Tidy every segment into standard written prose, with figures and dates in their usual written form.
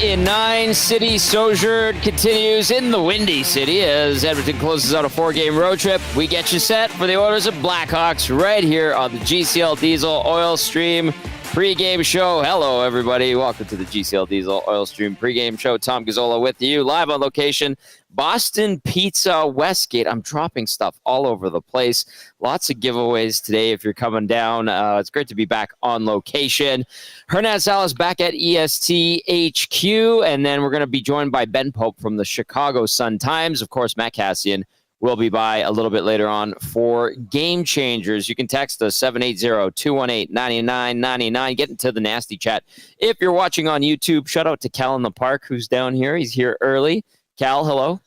in 9. City sojourn continues in the Windy City as Edmonton closes out a 4-game road trip. We get you set for the Oilers of Blackhawks right here on the GCL Diesel Oil Stream pregame show. Hello, everybody. Welcome to the GCL Diesel Oil Stream pregame show. Tom Gazzola with you, live on location. Boston Pizza Westgate. I'm dropping stuff all over the place. Lots of giveaways today if you're coming down. It's great to be back on location. Hernan Salas back at EST HQ, and then we're going to be joined by Ben Pope from the Chicago Sun-Times. Of course, Matt Cassian will be by a little bit later on for Game Changers. You can text us 780-218-9999. Get into the nasty chat. If you're watching on YouTube, shout out to Cal in the park who's down here. He's here early. Cal, hello.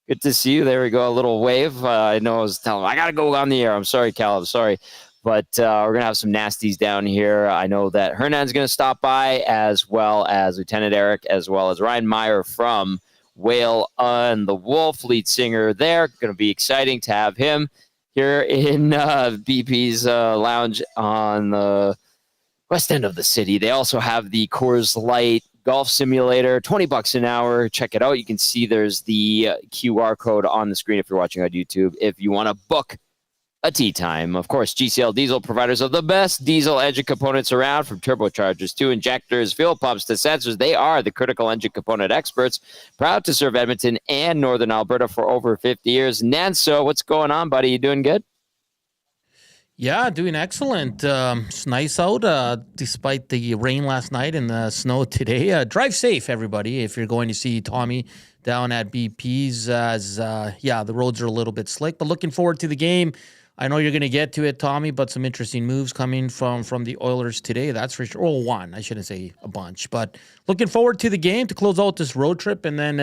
Good to see you. There we go. A little wave. I know I was telling him, I got to go on the air. I'm sorry, Cal. I'm sorry. But we're going to have some nasties down here. I know that Hernan's going to stop by, as well as Lieutenant Eric, as well as Ryan Meyer from Whale and the Wolf, lead singer there. Going to be exciting to have him here in BP's lounge on the west end of the city. They also have the Coors Light golf simulator, $20 an hour. Check it out. You can see there's the QR code on the screen if you're watching on YouTube. If you want to book a tee time. Of course, GCL Diesel, providers of the best diesel engine components around, from turbochargers to injectors, fuel pumps to sensors. They are the critical engine component experts. Proud to serve Edmonton and Northern Alberta for over 50 years. Nanso, what's going on, buddy? You doing good? Yeah, doing excellent. It's nice out despite the rain last night and the snow today. Drive safe, everybody, if you're going to see Tommy down at BP's. As the roads are a little bit slick, but looking forward to the game. I know you're going to get to it, Tommy, but some interesting moves coming from the Oilers today, that's for sure. Well, one, I shouldn't say a bunch, but looking forward to the game to close out this road trip, and then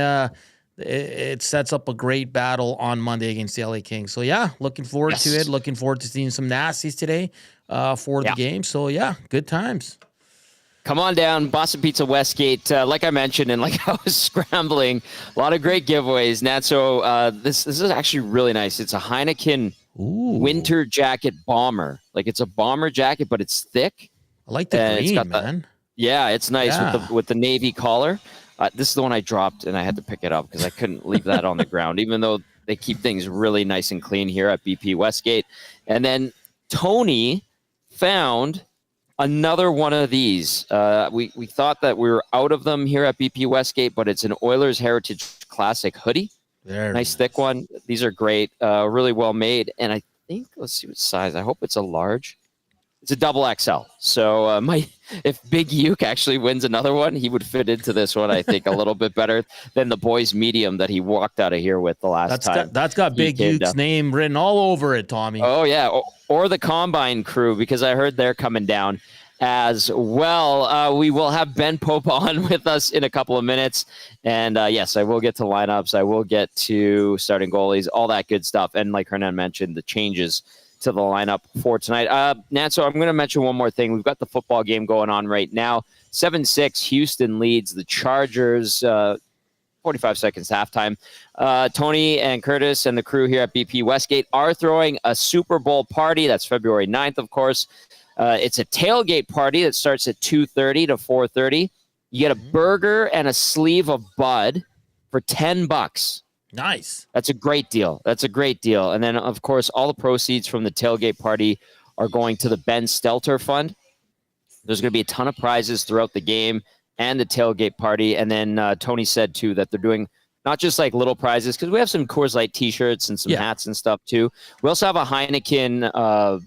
it sets up a great battle on Monday against the LA Kings. So, yeah, looking forward to it. Looking forward to seeing some nasties today for the game. So, yeah, good times. Come on down, Boston Pizza Westgate. Like I mentioned, and like I was scrambling, a lot of great giveaways. Nat, so this is actually really nice. It's a Heineken winter jacket bomber. Like, it's a bomber jacket, but it's thick. I like the green, man. It's nice with the navy collar. This is the one I dropped, and I had to pick it up because I couldn't leave that on the ground, even though they keep things really nice and clean here at BP Westgate. And then Tony found another one of these. We thought that we were out of them here at BP Westgate, but it's an Oilers Heritage Classic hoodie. Nice thick one. These are great, really well made. And I think, let's see what size. I hope it's a large. It's a double XL. So if Big Uke actually wins another one, he would fit into this one, I think, a little bit better than the boys medium that he walked out of here with the last time. That's got Big Uke's name written all over it, Tommy. Oh, yeah. Or the Combine crew, because I heard they're coming down as well. We will have Ben Pope on with us in a couple of minutes. And yes, I will get to lineups. I will get to starting goalies, all that good stuff. And like Hernan mentioned, the changes to the lineup for tonight. Nanso, I'm going to mention one more thing. We've got the football game going on right now. 7-6, Houston leads the Chargers, 45 seconds halftime. Tony and Curtis and the crew here at BP Westgate are throwing a Super Bowl party. That's February 9th, of course. It's a tailgate party that starts at 2:30 to 4:30. You get a burger and a sleeve of Bud for $10. Nice. That's a great deal. And then, of course, all the proceeds from the tailgate party are going to the Ben Stelter Fund. There's going to be a ton of prizes throughout the game and the tailgate party. And then Tony said, too, that they're doing not just like little prizes, because we have some Coors Light T-shirts and some hats and stuff, too. We also have a Heineken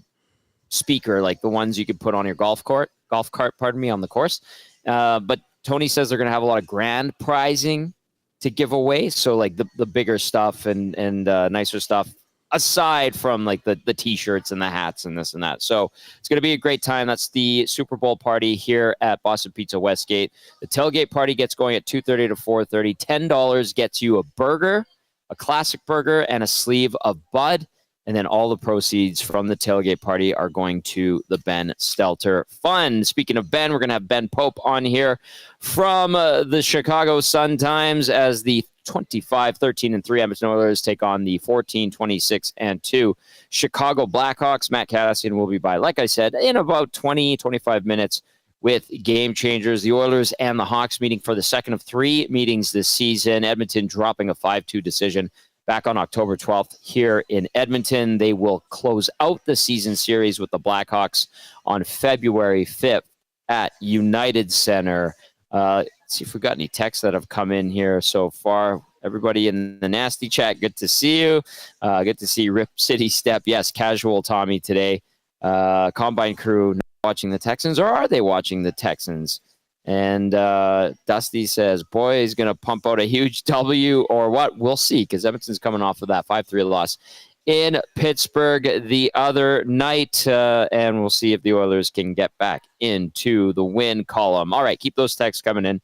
speaker, like the ones you could put on your golf cart, on the course. But Tony says they're going to have a lot of grand prizing to give away, so like the bigger stuff and nicer stuff, aside from like the T-shirts and the hats and this and that. So it's going to be a great time. That's the Super Bowl party here at Boston Pizza Westgate. The tailgate party gets going at 2:30 to 4:30. $10 gets you a burger, a classic burger, and a sleeve of Bud. And then all the proceeds from the tailgate party are going to the Ben Stelter Fund. Speaking of Ben, we're going to have Ben Pope on here from the Chicago Sun-Times as the 25-13-3 Edmonton Oilers take on the 14-26-2 Chicago Blackhawks. Matt Cassian will be by, like I said, in about 20-25 minutes with game changers. The Oilers and the Hawks meeting for the second of 3 meetings this season. Edmonton dropping a 5-2 decision back on October 12th here in Edmonton. They will close out the season series with the Blackhawks on February 5th at United Center. Let's see if we've got any texts that have come in here so far. Everybody in the nasty chat, good to see you. Good to see Rip City Step. Yes, casual Tommy today. Combine crew not watching the Texans, or are they watching the Texans? And Dusty says, boy, he's going to pump out a huge W or what? We'll see, because Edmonton's coming off of that 5-3 loss in Pittsburgh the other night. And we'll see if the Oilers can get back into the win column. All right, keep those texts coming in.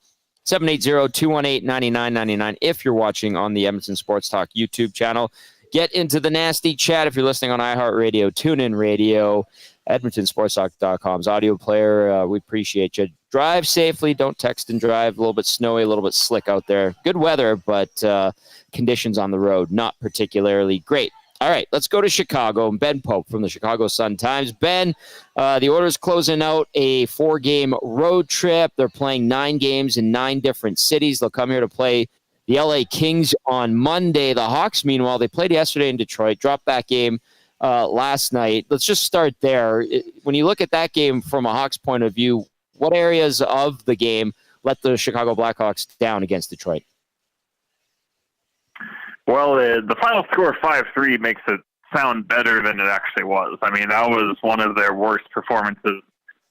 780-218-9999 if you're watching on the Edmonton Sports Talk YouTube channel. Get into the nasty chat if you're listening on iHeartRadio, TuneIn Radio, EdmontonSportsTalk.com's audio player. We appreciate you. Drive safely. Don't text and drive. A little bit snowy, a little bit slick out there. Good weather, but conditions on the road not particularly great. All right, let's go to Chicago. Ben Pope from the Chicago Sun-Times. Ben, the Oilers closing out a 4-game road trip. They're playing 9 games in 9 different cities. They'll come here to play the LA Kings on Monday. The Hawks, meanwhile, they played yesterday in Detroit, dropped that game last night. Let's just start there. When you look at that game from a Hawks point of view, what areas of the game let the Chicago Blackhawks down against Detroit? Well, the final score 5-3 makes it sound better than it actually was. I mean, that was one of their worst performances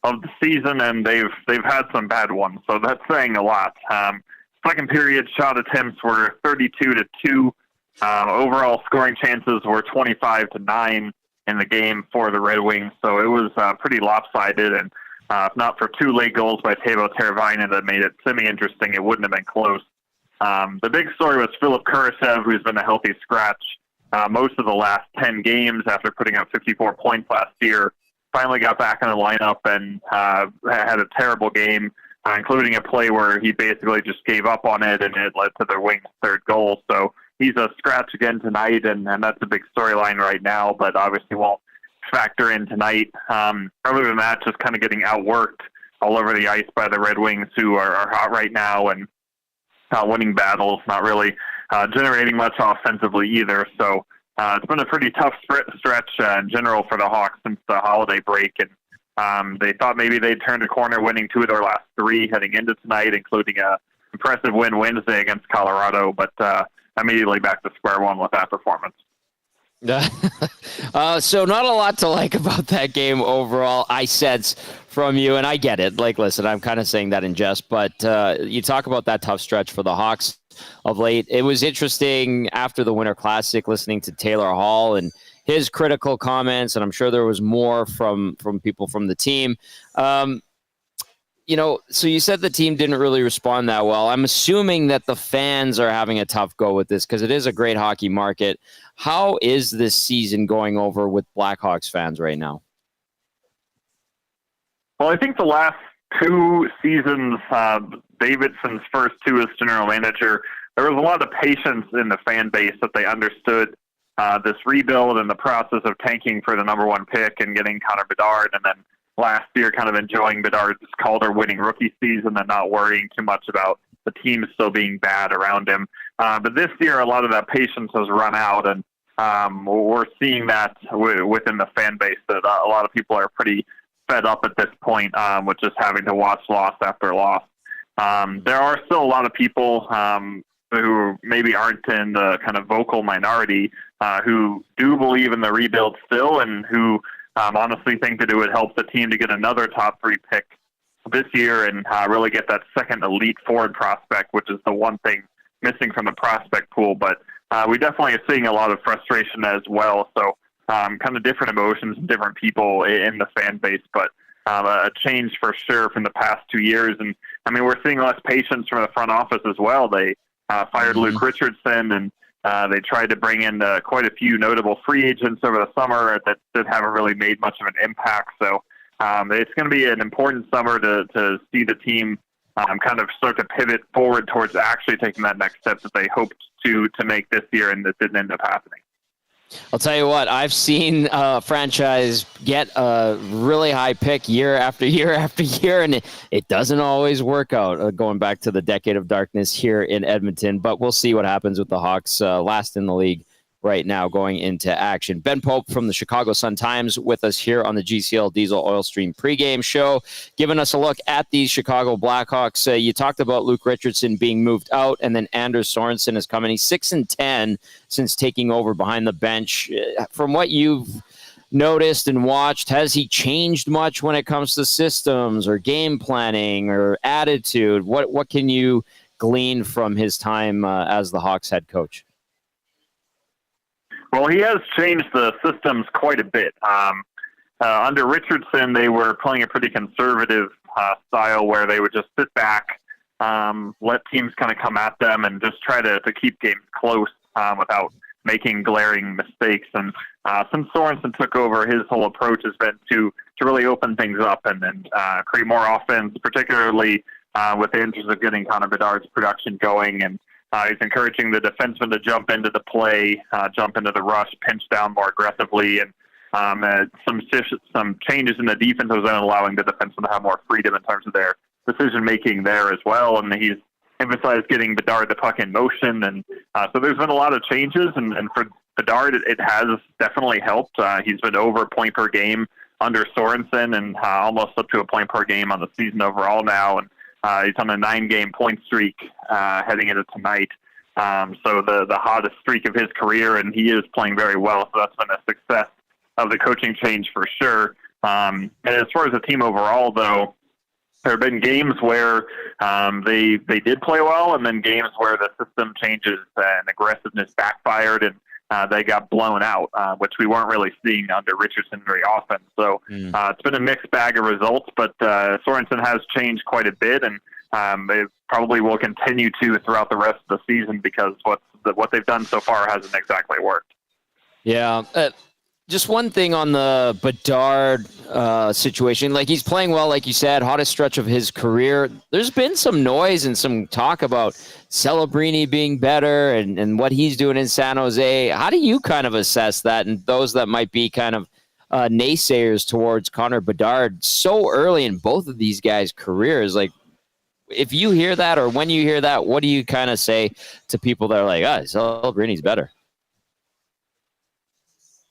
of the season, and they've had some bad ones, so that's saying a lot. Second period shot attempts were 32-2. Overall scoring chances were 25-9 in the game for the Red Wings, so it was pretty lopsided, and if not for 2 late goals by Teuvo Teravainen that made it semi-interesting, it wouldn't have been close. The big story was Philip Kurashev, who's been a healthy scratch most of the last 10 games after putting up 54 points last year. Finally got back in the lineup and had a terrible game, including a play where he basically just gave up on it, and it led to the Wings' 3rd goal. So he's a scratch again tonight, and that's a big storyline right now, but obviously won't factor in tonight. Other than that, just kind of getting outworked all over the ice by the Red Wings, who are hot right now and not winning battles, not really generating much offensively either. So it's been a pretty tough stretch in general for the Hawks since the holiday break. And they thought maybe they'd turned a corner, winning 2 of their last 3 heading into tonight, including a impressive win Wednesday against Colorado, but immediately back to square one with that performance. So not a lot to like about that game overall, I sense from you, and I get it. Like, listen, I'm kind of saying that in jest, but you talk about that tough stretch for the Hawks of late. It was interesting after the Winter Classic listening to Taylor Hall and his critical comments, and I'm sure there was more from people from the team. So you said the team didn't really respond that well. I'm assuming that the fans are having a tough go with this because it is a great hockey market. How is this season going over with Blackhawks fans right now? Well, I think the last 2 seasons, Davidson's first 2 as general manager, there was a lot of patience in the fan base that they understood this rebuild and the process of tanking for the number 1 pick and getting Connor Bedard, and then last year kind of enjoying Bedard's Calder-winning rookie season and not worrying too much about the team still being bad around him. But this year, a lot of that patience has run out, and we're seeing that within the fan base that a lot of people are pretty fed up at this point with just having to watch loss after loss. There are still a lot of people who maybe aren't in the kind of vocal minority who do believe in the rebuild still, and who honestly think that it would help the team to get another top 3 pick this year and really get that second elite forward prospect, which is the one thing missing from the prospect pool. But we definitely are seeing a lot of frustration as well. So kind of different emotions and different people in the fan base, but a change for sure from the past 2 years. And I mean, we're seeing less patience from the front office as well. They fired Luke Richardson, and they tried to bring in quite a few notable free agents over the summer that haven't really made much of an impact. So it's going to be an important summer to see the team kind of start to pivot forward towards actually taking that next step that they hoped to make this year, and that didn't end up happening. I'll tell you what, I've seen a franchise get a really high pick year after year after year, and it doesn't always work out, going back to the decade of darkness here in Edmonton. But we'll see what happens with the Hawks, last in the league right now going into action. Ben Pope from the Chicago Sun-Times with us here on the GCL Diesel Oil Stream pregame show, giving us a look at these Chicago Blackhawks. You talked about Luke Richardson being moved out, and then Anders Sorensen is coming. He's 6-10 since taking over behind the bench. From what you've noticed and watched, has he changed much when it comes to systems or game planning or attitude? What can you glean from his time as the Hawks head coach? Well, he has changed the systems quite a bit. Under Richardson, they were playing a pretty conservative style where they would just sit back, let teams kind of come at them, and just try to keep games close without making glaring mistakes. And since Sorensen took over, his whole approach has been to really open things up and create more offense, particularly with the interest of getting Connor Bedard's production going. And he's encouraging the defenseman to jump into the play, jump into the rush, pinch down more aggressively, and some changes in the defensive zone, allowing the defenseman to have more freedom in terms of their decision-making there as well. And he's emphasized getting Bedard the puck in motion. And so there's been a lot of changes, and for Bedard, it has definitely helped. He's been over a point per game under Sorensen and almost up to a point per game on the season overall now. And he's on a 9-game point streak heading into tonight. So the hottest streak of his career, and he is playing very well. So that's been a success of the coaching change for sure. And as far as the team overall, though, there have been games where they did play well, and then games where the system changes and aggressiveness backfired, and they got blown out, which we weren't really seeing under Richardson very often. So it's been a mixed bag of results, but Sorensen has changed quite a bit, and they probably will continue to throughout the rest of the season because what they've done so far hasn't exactly worked. Yeah. Just one thing on the Bedard situation. Like, he's playing well, like you said, hottest stretch of his career. There's been some noise and some talk about Celebrini being better and what he's doing in San Jose. How do you kind of assess that, and those that might be kind of naysayers towards Connor Bedard so early in both of these guys' careers? Like, if you hear that, or when you hear that, what do you kind of say to people that are like, Celebrini's better?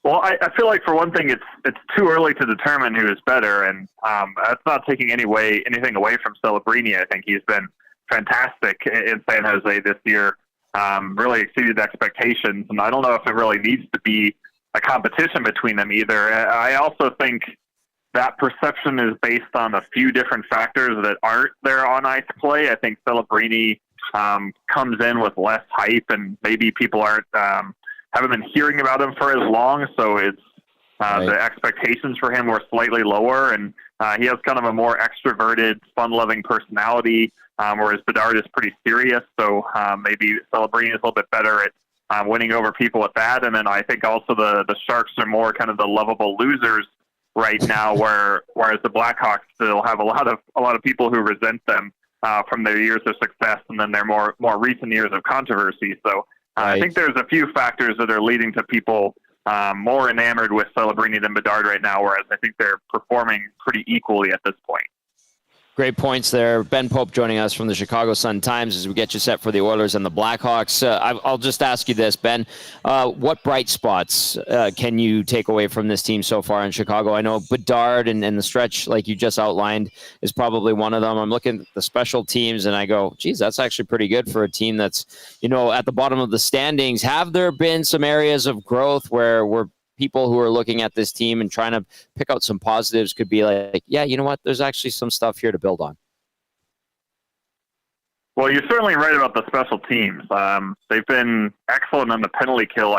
Well, I feel like, for one thing, it's too early to determine who is better, and that's not taking anything away from Celebrini. I think he's been fantastic in San Jose this year, really exceeded expectations, and I don't know if it really needs to be a competition between them either. I also think that perception is based on a few different factors that aren't there on ice play. I think Celebrini comes in with less hype, and maybe people haven't been hearing about him for as long, so it's right. The expectations for him were slightly lower, and he has kind of a more extroverted, fun-loving personality, whereas Bedard is pretty serious, so maybe Celebrini is a little bit better at winning over people with that. And then I think also the Sharks are more kind of the lovable losers right now, whereas the Blackhawks still have a lot of people who resent them from their years of success, and then their more recent years of controversy. So I think there's a few factors that are leading to people more enamored with Celebrini than Bedard right now, whereas I think they're performing pretty equally at this point. Great points there. Ben Pope joining us from the Chicago Sun-Times as we get you set for the Oilers and the Blackhawks. I'll just ask you this, Ben. What bright spots can you take away from this team so far in Chicago? I know Bedard and the stretch, like you just outlined, is probably one of them. I'm looking at the special teams, and I go, geez, that's actually pretty good for a team that's, at the bottom of the standings. Have there been some areas of growth where people who are looking at this team and trying to pick out some positives could be like, yeah, you know what? There's actually some stuff here to build on. Well, you're certainly right about the special teams. They've been excellent on the penalty kill.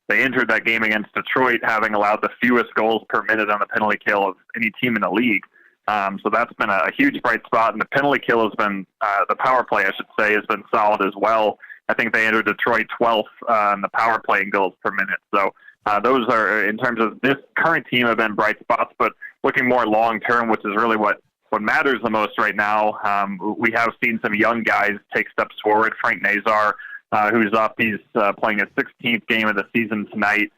They entered that game against Detroit having allowed the fewest goals per minute on the penalty kill of any team in the league. So that's been a huge bright spot. And the penalty kill has been, the power play, I should say, has been solid as well. I think they entered Detroit 12th on the power play in goals per minute. So those are, in terms of this current team, have been bright spots, but looking more long-term, which is really what matters the most right now. We have seen some young guys take steps forward. Frank Nazar, who's up, he's playing his 16th game of the season tonight.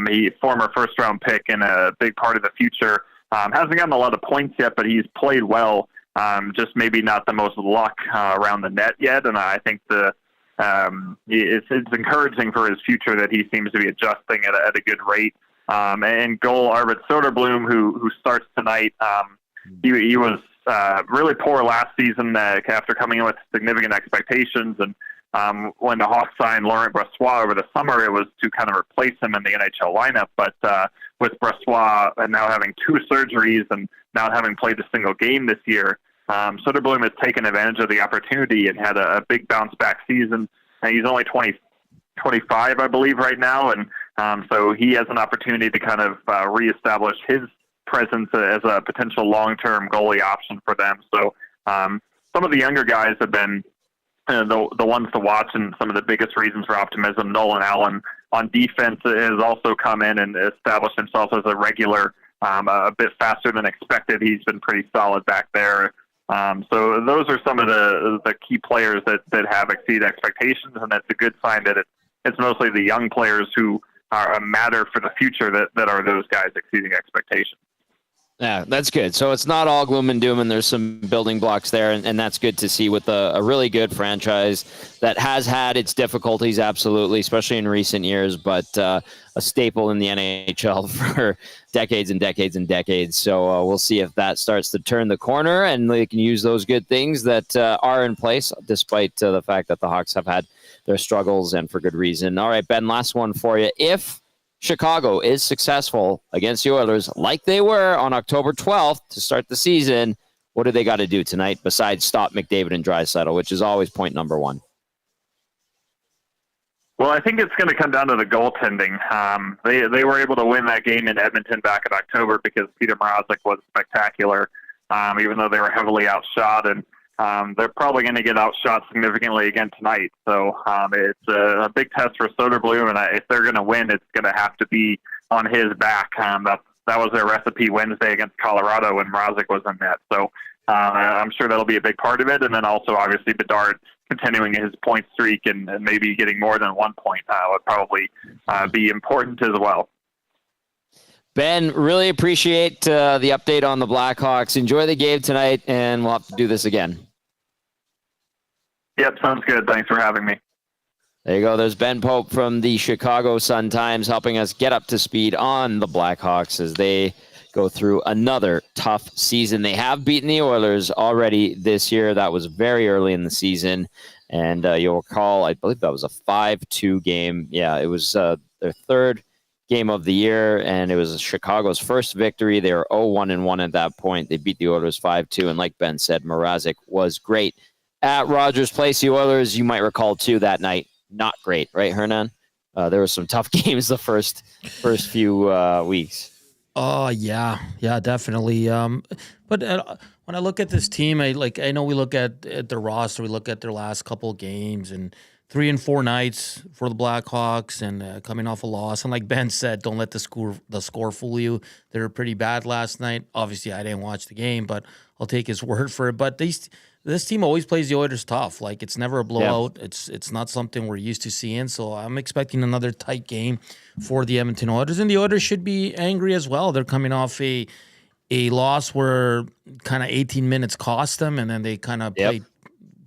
He former first-round pick and a big part of the future. Hasn't gotten a lot of points yet, but he's played well. Just maybe not the most luck around the net yet, and I think it's encouraging for his future that he seems to be adjusting at a good rate. And goal, Arvid Soderblom, who starts tonight. He was really poor last season after coming in with significant expectations. And when the Hawks signed Laurent Brossoit over the summer, it was to kind of replace him in the NHL lineup. But with Brossoit now having 2 surgeries and not having played a single game this year, Soderblom has taken advantage of the opportunity and had a big bounce back season. And he's only 25, I believe, right now. And so he has an opportunity to kind of reestablish his presence as a potential long-term goalie option for them. So some of the younger guys have been the ones to watch, and some of the biggest reasons for optimism. Nolan Allen on defense has also come in and established himself as a regular, a bit faster than expected. He's been pretty solid back there. So those are some of the key players that have exceeded expectations, and that's a good sign that it's mostly the young players who are a matter for the future that are those guys exceeding expectations. Yeah, that's good. So it's not all gloom and doom, and there's some building blocks there, and that's good to see with a really good franchise that has had its difficulties, absolutely, especially in recent years, but a staple in the NHL for decades and decades and decades. So we'll see if that starts to turn the corner, and they can use those good things that are in place, despite the fact that the Hawks have had their struggles, and for good reason. All right, Ben, last one for you. If Chicago is successful against the Oilers like they were on October 12th to start the season, what do they got to do tonight besides stop McDavid and Draisaitl, which is always point number one? Well, I think it's going to come down to the goaltending. They were able to win that game in Edmonton back in October because Peter Mrazek was spectacular, even though they were heavily outshot, and they're probably going to get outshot significantly again tonight. So it's a big test for Soderblom, and if they're going to win, it's going to have to be on his back. That was their recipe Wednesday against Colorado when Mrazek was in net. So I'm sure that'll be a big part of it. And then also, obviously, Bedard continuing his point streak and maybe getting more than 1 point would probably be important as well. Ben, really appreciate the update on the Blackhawks. Enjoy the game tonight, and we'll have to do this again. Yep, sounds good. Thanks for having me. There you go. There's Ben Pope from the Chicago Sun-Times helping us get up to speed on the Blackhawks as they go through another tough season. They have beaten the Oilers already this year. That was very early in the season. And you'll recall, I believe that was a 5-2 game. Yeah, it was their third game of the year, and it was Chicago's first victory. They were 0-1-1 at that point. They beat the Oilers 5-2, and like Ben said, Mrazek was great. At Rogers Place, the Oilers, you might recall, too, that night, not great, right, Hernan? There were some tough games the first few weeks. Oh, yeah, definitely. But when I look at this team, I know we look at the roster, we look at their last couple of games, and 3 and 4 nights for the Blackhawks, and coming off a loss. And like Ben said, don't let the score fool you. They were pretty bad last night. Obviously, I didn't watch the game, but I'll take his word for it. But this team always plays the Oilers tough. Like, it's never a blowout. Yeah. It's not something we're used to seeing. So I'm expecting another tight game for the Edmonton Oilers. And the Oilers should be angry as well. They're coming off a loss where kind of 18 minutes cost them, and then they kind of played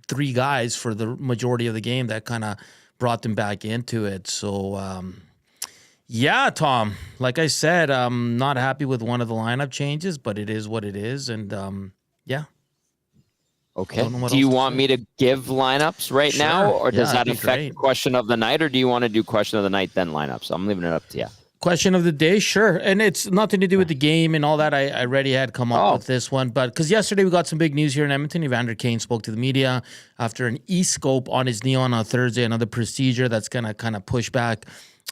3 guys for the majority of the game that kind of brought them back into it. So, yeah, Tom, like I said, I'm not happy with one of the lineup changes, but it is what it is. And, yeah. Okay. Do you want me to give lineups right now, or does that affect the question of the night, or do you want to do question of the night, then lineups? I'm leaving it up to you. Question of the day, sure. And it's nothing to do with the game and all that. I already had come up with this one. But because yesterday we got some big news here in Edmonton. Evander Kane spoke to the media after an e-scope on his knee on Thursday, another procedure that's going to kind of push back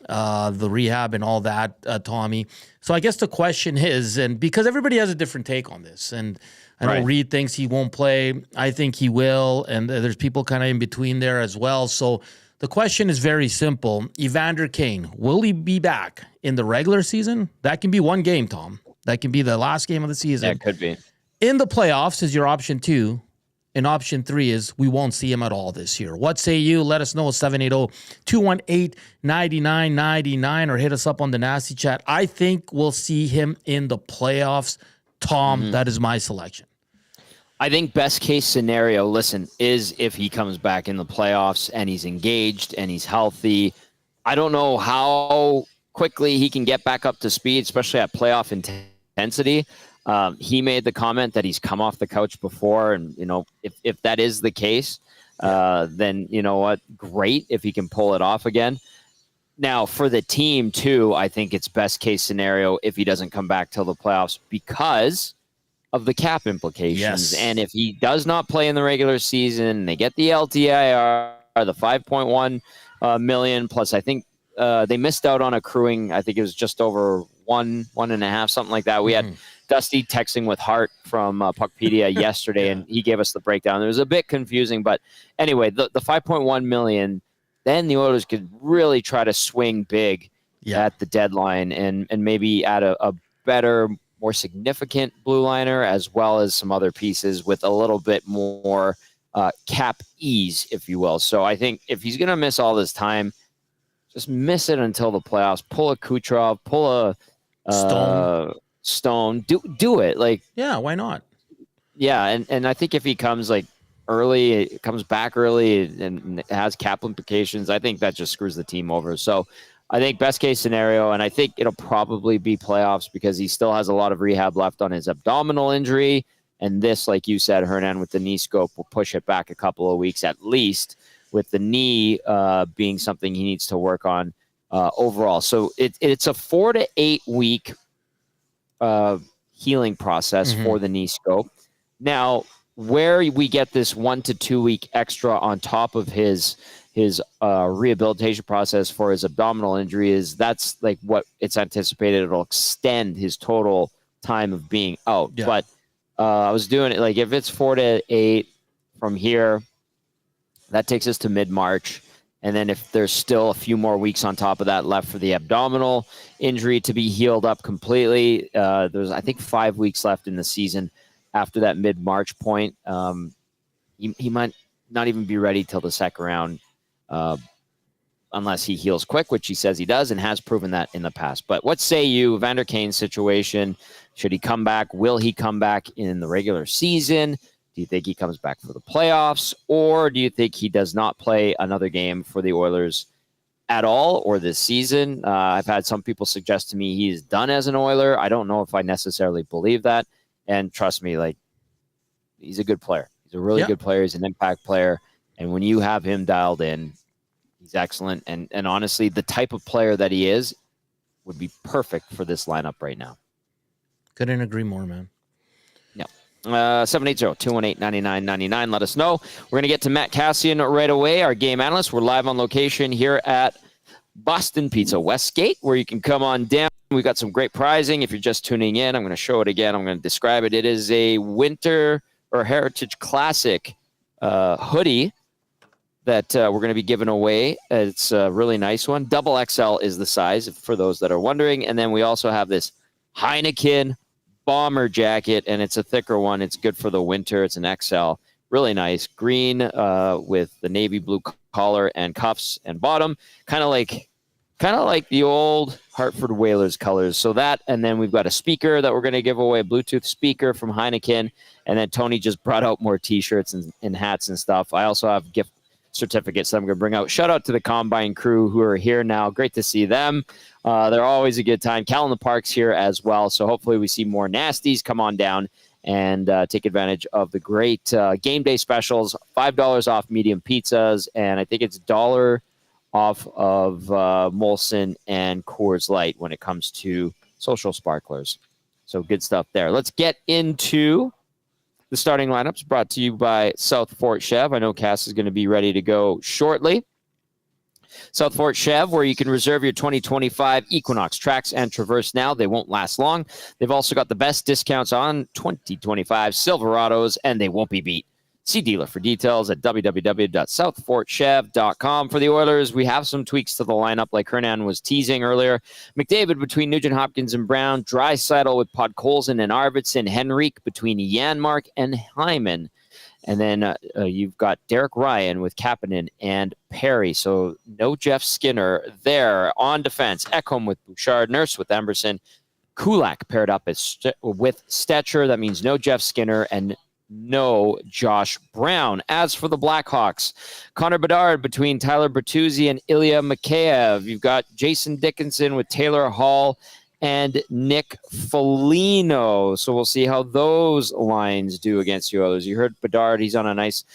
the rehab and all that, Tommy. So I guess the question is, and because everybody has a different take on this, and I know Reed thinks he won't play. I think he will. And there's people kind of in between there as well. So the question is very simple. Evander Kane, will he be back in the regular season? That can be one game, Tom. That can be the last game of the season. That could be. In the playoffs is your option 2. And option 3 is we won't see him at all this year. What say you? Let us know, 780-218-9999, or hit us up on the Nasty Chat. I think we'll see him in the playoffs. Tom, that is my selection. I think best case scenario, listen, is if he comes back in the playoffs and he's engaged and he's healthy. I don't know how quickly he can get back up to speed, especially at playoff intensity. He made the comment that he's come off the couch before. And, if that is the case, then you know what? Great if he can pull it off again. Now, for the team, too, I think it's best case scenario if he doesn't come back till the playoffs because of the cap implications. Yes. And if he does not play in the regular season, they get the LTIR, the $5.1 million, plus I think they missed out on accruing. I think it was just over one and a half, something like that. We had Dusty texting with Hart from Puckpedia yesterday, and he gave us the breakdown. It was a bit confusing, but anyway, the $5.1 million, then the Oilers could really try to swing big at the deadline and maybe add a better, more significant blue liner, as well as some other pieces with a little bit more cap ease, if you will. So I think if he's going to miss all this time, just miss it until the playoffs. Pull a Kucherov, pull a Stone. Do it. Why not? Yeah, and I think if he comes comes back early and has cap implications, I think that just screws the team over. So I think best case scenario, and I think it'll probably be playoffs because he still has a lot of rehab left on his abdominal injury. And this, like you said, Hernan, with the knee scope, will push it back a couple of weeks at least, with the knee being something he needs to work on overall. So it's a 4 to 8 week healing process for the knee scope. Now, where we get this 1 to 2 week extra on top of his rehabilitation process for his abdominal injury is that's like what it's anticipated. It'll extend his total time of being out. Yeah. But I was doing it if it's 4 to 8 from here, that takes us to mid-March. And then if there's still a few more weeks on top of that left for the abdominal injury to be healed up completely, there's, I think, 5 weeks left in the season after that mid-March point. He might not even be ready till the second round unless he heals quick, which he says he does and has proven that in the past. But what say you, Evander Kane situation? Should he come back? Will he come back in the regular season? Do you think he comes back for the playoffs? Or do you think he does not play another game for the Oilers at all or this season? I've had some people suggest to me he's done as an Oiler. I don't know if I necessarily believe that. And trust me, he's a good player. He's a really good player. He's an impact player. And when you have him dialed in, he's excellent. And honestly, the type of player that he is would be perfect for this lineup right now. Couldn't agree more, man. Yeah. 780-218-9999. Let us know. We're going to get to Matt Cassian right away, our game analyst. We're live on location here at Boston Pizza Westgate, where you can come on down. We've got some great prizing. If you're just tuning in, I'm going to show it again. I'm going to describe it. It is a winter or Heritage Classic hoodie that we're going to be giving away. It's a really nice one. Double XL is the size, for those that are wondering. And then we also have this Heineken bomber jacket, and it's a thicker one. It's good for the winter. It's an XL. Really nice. Green with the navy blue collar and cuffs and bottom. Kind of like the old Hartford Whalers colors. So that, and then we've got a speaker that we're going to give away, a Bluetooth speaker from Heineken. And then Tony just brought out more T-shirts and hats and stuff. I also have gift certificates that I'm going to bring out. Shout out to the Combine crew who are here now. Great to see them. They're always a good time. Cal in the Park's here as well. So hopefully we see more nasties come on down and take advantage of the great game day specials. $5 off medium pizzas, and I think it's $1 off of Molson and Coors Light when it comes to social sparklers. So good stuff there. Let's get into the starting lineups brought to you by South Fort Chev. I know Cass is going to be ready to go shortly. South Fort Chev, where you can reserve your 2025 Equinox Trax and Traverse now. They won't last long. They've also got the best discounts on 2025 Silverados, and they won't be beat. See dealer for details at www.southfortchev.com. For the Oilers, we have some tweaks to the lineup, like Hernan was teasing earlier. McDavid between Nugent Hopkins and Brown. Draisaitl with Podkolzin and Arvidsson. Henrique between Janmark and Hyman. And then you've got Derek Ryan with Kapanen and Perry. So no Jeff Skinner there. On defense, Ekholm with Bouchard, Nurse with Emerson, Kulak paired up with Stetcher. That means no Jeff Skinner and no Josh Brown. As for the Blackhawks, Connor Bedard between Tyler Bertuzzi and Ilya Mikheyev. You've got Jason Dickinson with Taylor Hall and Nick Foligno. So we'll see how those lines do against the Oilers. You heard Bedard. He's on a nice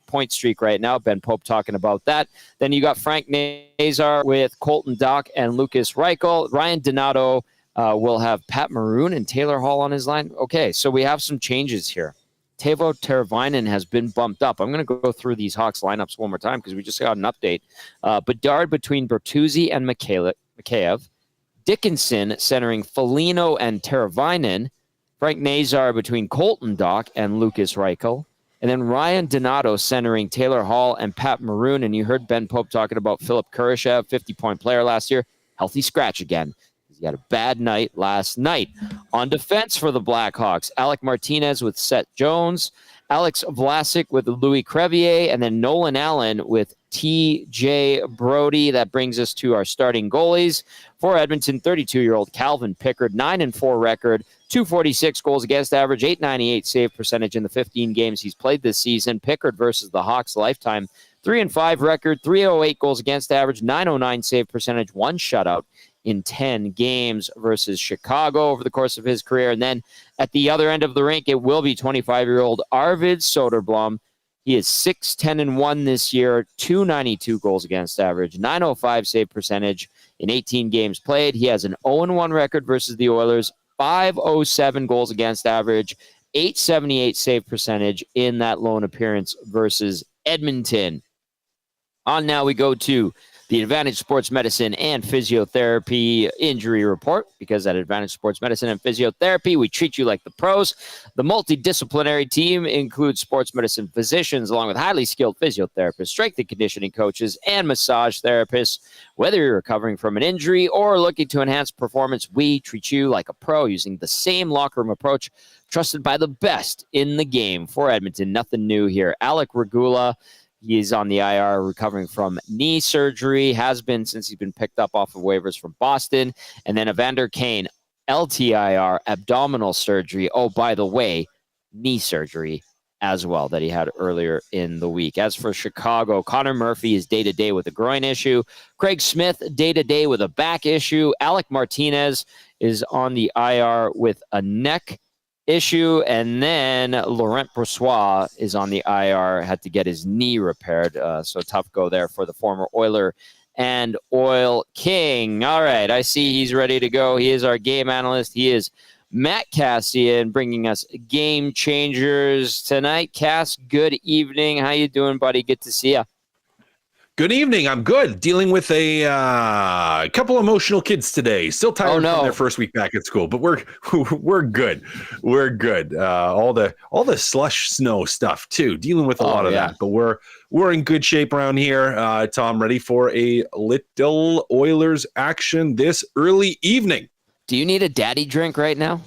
point streak right now. Ben Pope talking about that. Then you got Frank Nazar with Colton Dach and Lucas Reichel. Ryan Donato will have Pat Maroon and Taylor Hall on his line. Okay, so we have some changes here. Teuvo Teravainen has been bumped up. I'm going to go through these Hawks lineups one more time because we just got an update. Bedard between Bertuzzi and Mikheyev. Dickinson centering Foligno and Teravainen. Frank Nazar between Colton Dach and Lucas Reichel. And then Ryan Donato centering Taylor Hall and Pat Maroon. And you heard Ben Pope talking about Philip Kurashev, 50-point player last year. Healthy scratch again. He had a bad night last night. On defense for the Blackhawks, Alec Martinez with Seth Jones, Alex Vlasic with Louis Crevier, and then Nolan Allen with T.J. Brody. That brings us to our starting goalies. For Edmonton, 32-year-old Calvin Pickard, 9-4 record, 246 goals against average, 898 save percentage in the 15 games he's played this season. Pickard versus the Hawks lifetime, 3-5 record, 308 goals against average, 909 save percentage, 1 shutout in 10 games versus Chicago over the course of his career. And then at the other end of the rink, it will be 25-year-old Arvid Soderblom. He is 6-10-1 this year, 292 goals against average, 905 save percentage in 18 games played. He has an 0-1 record versus the Oilers, 507 goals against average, 878 save percentage in that lone appearance versus Edmonton. On now we go to the Advantage Sports Medicine and Physiotherapy injury report, because at Advantage Sports Medicine and Physiotherapy, we treat you like the pros. The multidisciplinary team includes sports medicine physicians, along with highly skilled physiotherapists, strength and conditioning coaches, and massage therapists. Whether you're recovering from an injury or looking to enhance performance, we treat you like a pro using the same locker room approach trusted by the best in the game. For Edmonton, nothing new here. Alec Regula, he's on the IR recovering from knee surgery, has been since he's been picked up off of waivers from Boston. And then Evander Kane, LTIR, abdominal surgery. Oh, by the way, knee surgery as well that he had earlier in the week. As for Chicago, Connor Murphy is day-to-day with a groin issue. Craig Smith, day-to-day with a back issue. Alec Martinez is on the IR with a neck issue, and then Laurent Brossoit is on the IR, had to get his knee repaired, so tough go there for the former Oiler and Oil King. All right, I see he's ready to go. He is our game analyst. He is Matt Cassian, bringing us Game Changers tonight. Cass, good evening. How you doing, buddy? Good to see you. Good evening. I'm good. Dealing with a couple emotional kids today. Still tired from their first week back at school, but we're good. We're good. All the slush snow stuff too. Dealing with a lot of that, but we're in good shape around here. Tom, ready for a little Oilers action this early evening. Do you need a daddy drink right now?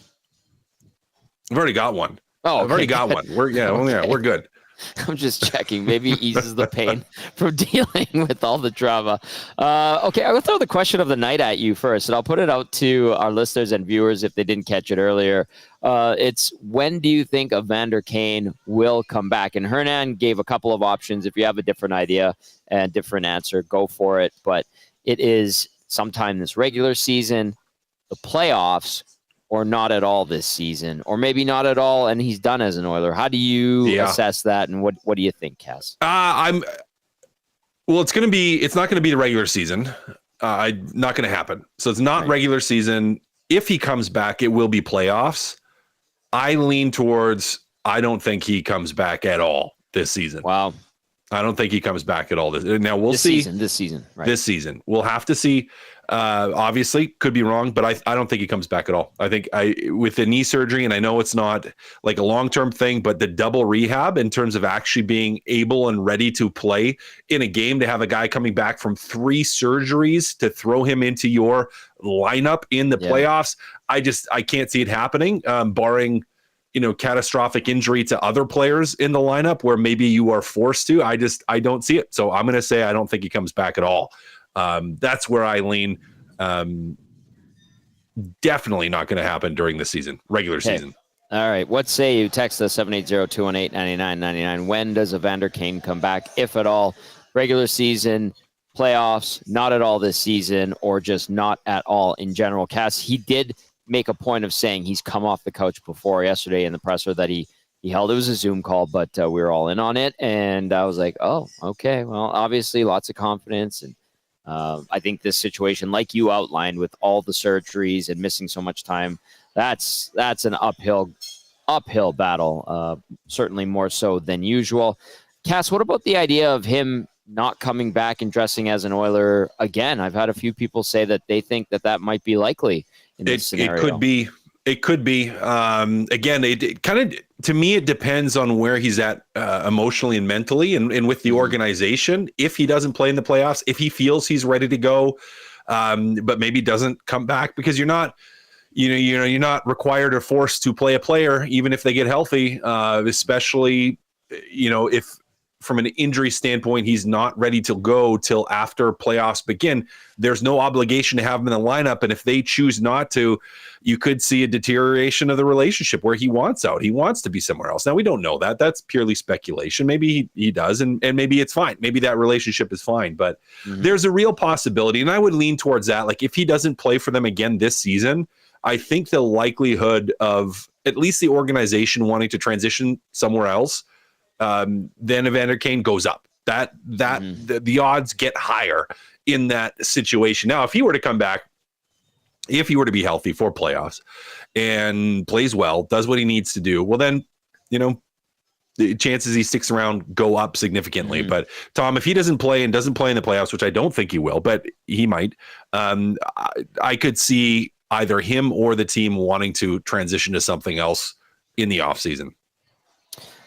I've already got one. Oh, I've already got one. We're good. I'm just checking. Maybe it eases the pain from dealing with all the drama. Okay, I will throw the question of the night at you first, and I'll put it out to our listeners and viewers if they didn't catch it earlier. It's, when do you think Evander Kane will come back? And Hernan gave a couple of options. If you have a different idea and different answer, go for it. But it is sometime this regular season, the playoffs, or not at all this season, or maybe not at all, and he's done as an Oiler. How do you assess that, and what do you think, Cass? It's not going to be the regular season. Not going to happen. So it's not regular season. If he comes back, it will be playoffs. I lean towards, I don't think he comes back at all this season. Wow. I don't think he comes back at all. Now we'll see. This season. Right. This season. We'll have to see. Obviously, could be wrong, but I don't think he comes back at all. I think with the knee surgery, and I know it's not like a long-term thing, but the double rehab in terms of actually being able and ready to play in a game, to have a guy coming back from 3 surgeries to throw him into your lineup in the playoffs, I can't see it happening, barring catastrophic injury to other players in the lineup where maybe you are forced to. I don't see it. So I'm going to say I don't think he comes back at all. That's where I lean. Definitely not going to happen during the season, regular season. All right. What say you? Text us 780-218-9999. When does Evander Kane come back, if at all? Regular season, playoffs, not at all this season, or just not at all in general? Cass, he did make a point of saying he's come off the couch before yesterday in the presser that he held. It was a Zoom call, but we were all in on it. And I was like, oh, okay. Well, obviously lots of confidence. And I think this situation, like you outlined with all the surgeries and missing so much time, that's an uphill battle, certainly more so than usual. Cass, what about the idea of him not coming back and dressing as an Oiler again? I've had a few people say that they think that might be likely in this scenario. It could be. Again, it kind of, to me, it depends on where he's at emotionally and mentally, and with the organization. If he doesn't play in the playoffs, if he feels he's ready to go, but maybe doesn't come back, because you're not required or forced to play a player, even if they get healthy, especially, if from an injury standpoint, he's not ready to go till after playoffs begin. There's no obligation to have him in the lineup. And if they choose not to, you could see a deterioration of the relationship where he wants out. He wants to be somewhere else. Now, we don't know that. That's purely speculation. Maybe he does, and maybe it's fine. Maybe that relationship is fine, but there's a real possibility. And I would lean towards that. Like, if he doesn't play for them again this season, I think the likelihood of at least the organization wanting to transition somewhere else, then Evander Kane goes up. The odds get higher in that situation. Now, if he were to come back, if he were to be healthy for playoffs and plays well, does what he needs to do, well, then, the chances he sticks around go up significantly. But Tom, if he doesn't play in the playoffs, which I don't think he will, but he might, I could see either him or the team wanting to transition to something else in the offseason.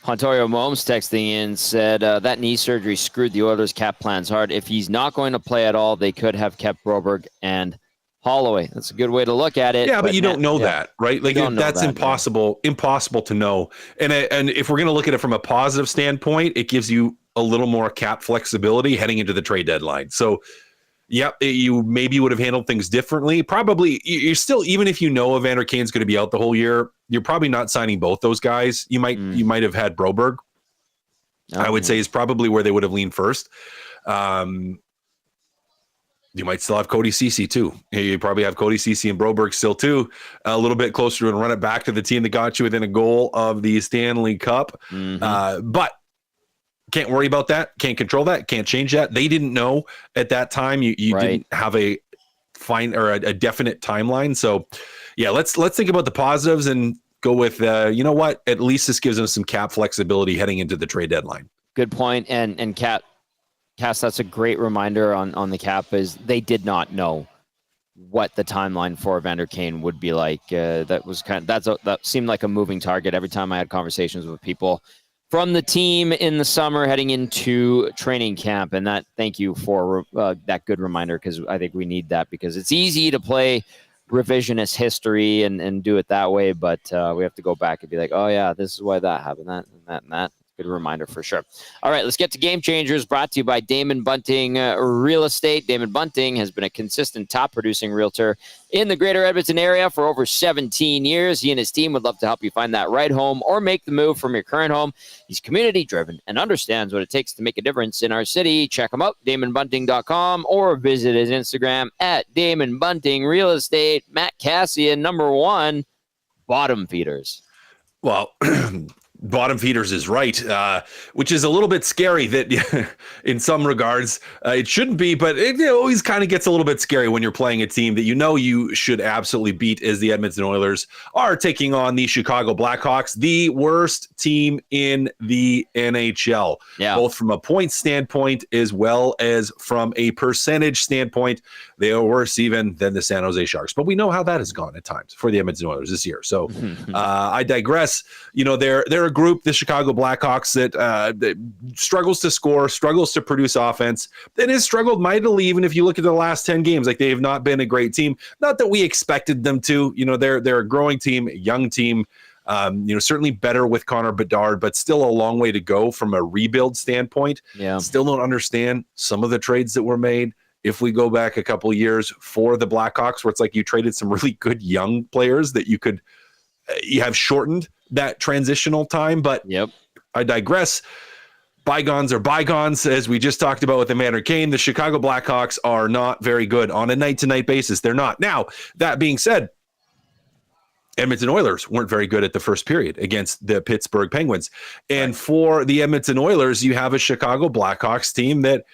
Ontario Momes texting in said that knee surgery screwed the Oilers' cap plans hard. If he's not going to play at all, they could have kept Broberg and Holloway. That's a good way to look at it. Yeah, but you don't know that, right? Like, that's impossible to know. And if we're going to look at it from a positive standpoint, it gives you a little more cap flexibility heading into the trade deadline. So, you maybe would have handled things differently. Probably, you're still, even if Evander Kane's going to be out the whole year, you're probably not signing both those guys. You might have had Broberg. I would say is probably where they would have leaned first. You might still have Cody Ceci too. You probably have Cody Ceci and Broberg still too, a little bit closer, and run it back to the team that got you within a goal of the Stanley Cup. But can't worry about that. Can't control that. Can't change that. They didn't know at that time. You didn't have a fine or a definite timeline. So, let's think about the positives and go with you know what? At least this gives them some cap flexibility heading into the trade deadline. Good point. And Cass, that's a great reminder on the cap, is they did not know what the timeline for Evander Kane would be like. That seemed like a moving target every time I had conversations with people from the team in the summer heading into training camp. And thank you for that good reminder, because I think we need that, because it's easy to play revisionist history and do it that way. But we have to go back and be like, oh yeah, this is why that happened, that and that and that. Good reminder for sure. All right, let's get to Game Changers, brought to you by Damon Bunting Real Estate. Damon Bunting has been a consistent top-producing realtor in the greater Edmonton area for over 17 years. He and his team would love to help you find that right home or make the move from your current home. He's community-driven and understands what it takes to make a difference in our city. Check him out, DamonBunting.com, or visit his Instagram at Damon Bunting Real Estate. Matt Cassian, number one, bottom feeders. Well, bottom feeders is right, which is a little bit scary that in some regards it shouldn't be, but it always kind of gets a little bit scary when you're playing a team that you should absolutely beat, as the Edmonton Oilers are taking on the Chicago Blackhawks, the worst team in the NHL, both from a point standpoint as well as from a percentage standpoint. They are worse even than the San Jose Sharks, but we know how that has gone at times for the Edmonton Oilers this year. So I digress. They're a group, the Chicago Blackhawks, that struggles to score, struggles to produce offense, and has struggled mightily. Even if you look at the last 10 games, like, they have not been a great team. Not that we expected them to. They're a growing team, a young team. Certainly better with Connor Bedard, but still a long way to go from a rebuild standpoint. Yeah. Still don't understand some of the trades that were made. If we go back a couple of years for the Blackhawks, where it's like you traded some really good young players that you have shortened that transitional time. But I digress. Bygones are bygones, as we just talked about with Evander Kane. The Chicago Blackhawks are not very good on a night-to-night basis. They're not. Now, that being said, Edmonton Oilers weren't very good at the first period against the Pittsburgh Penguins. And for the Edmonton Oilers, you have a Chicago Blackhawks team that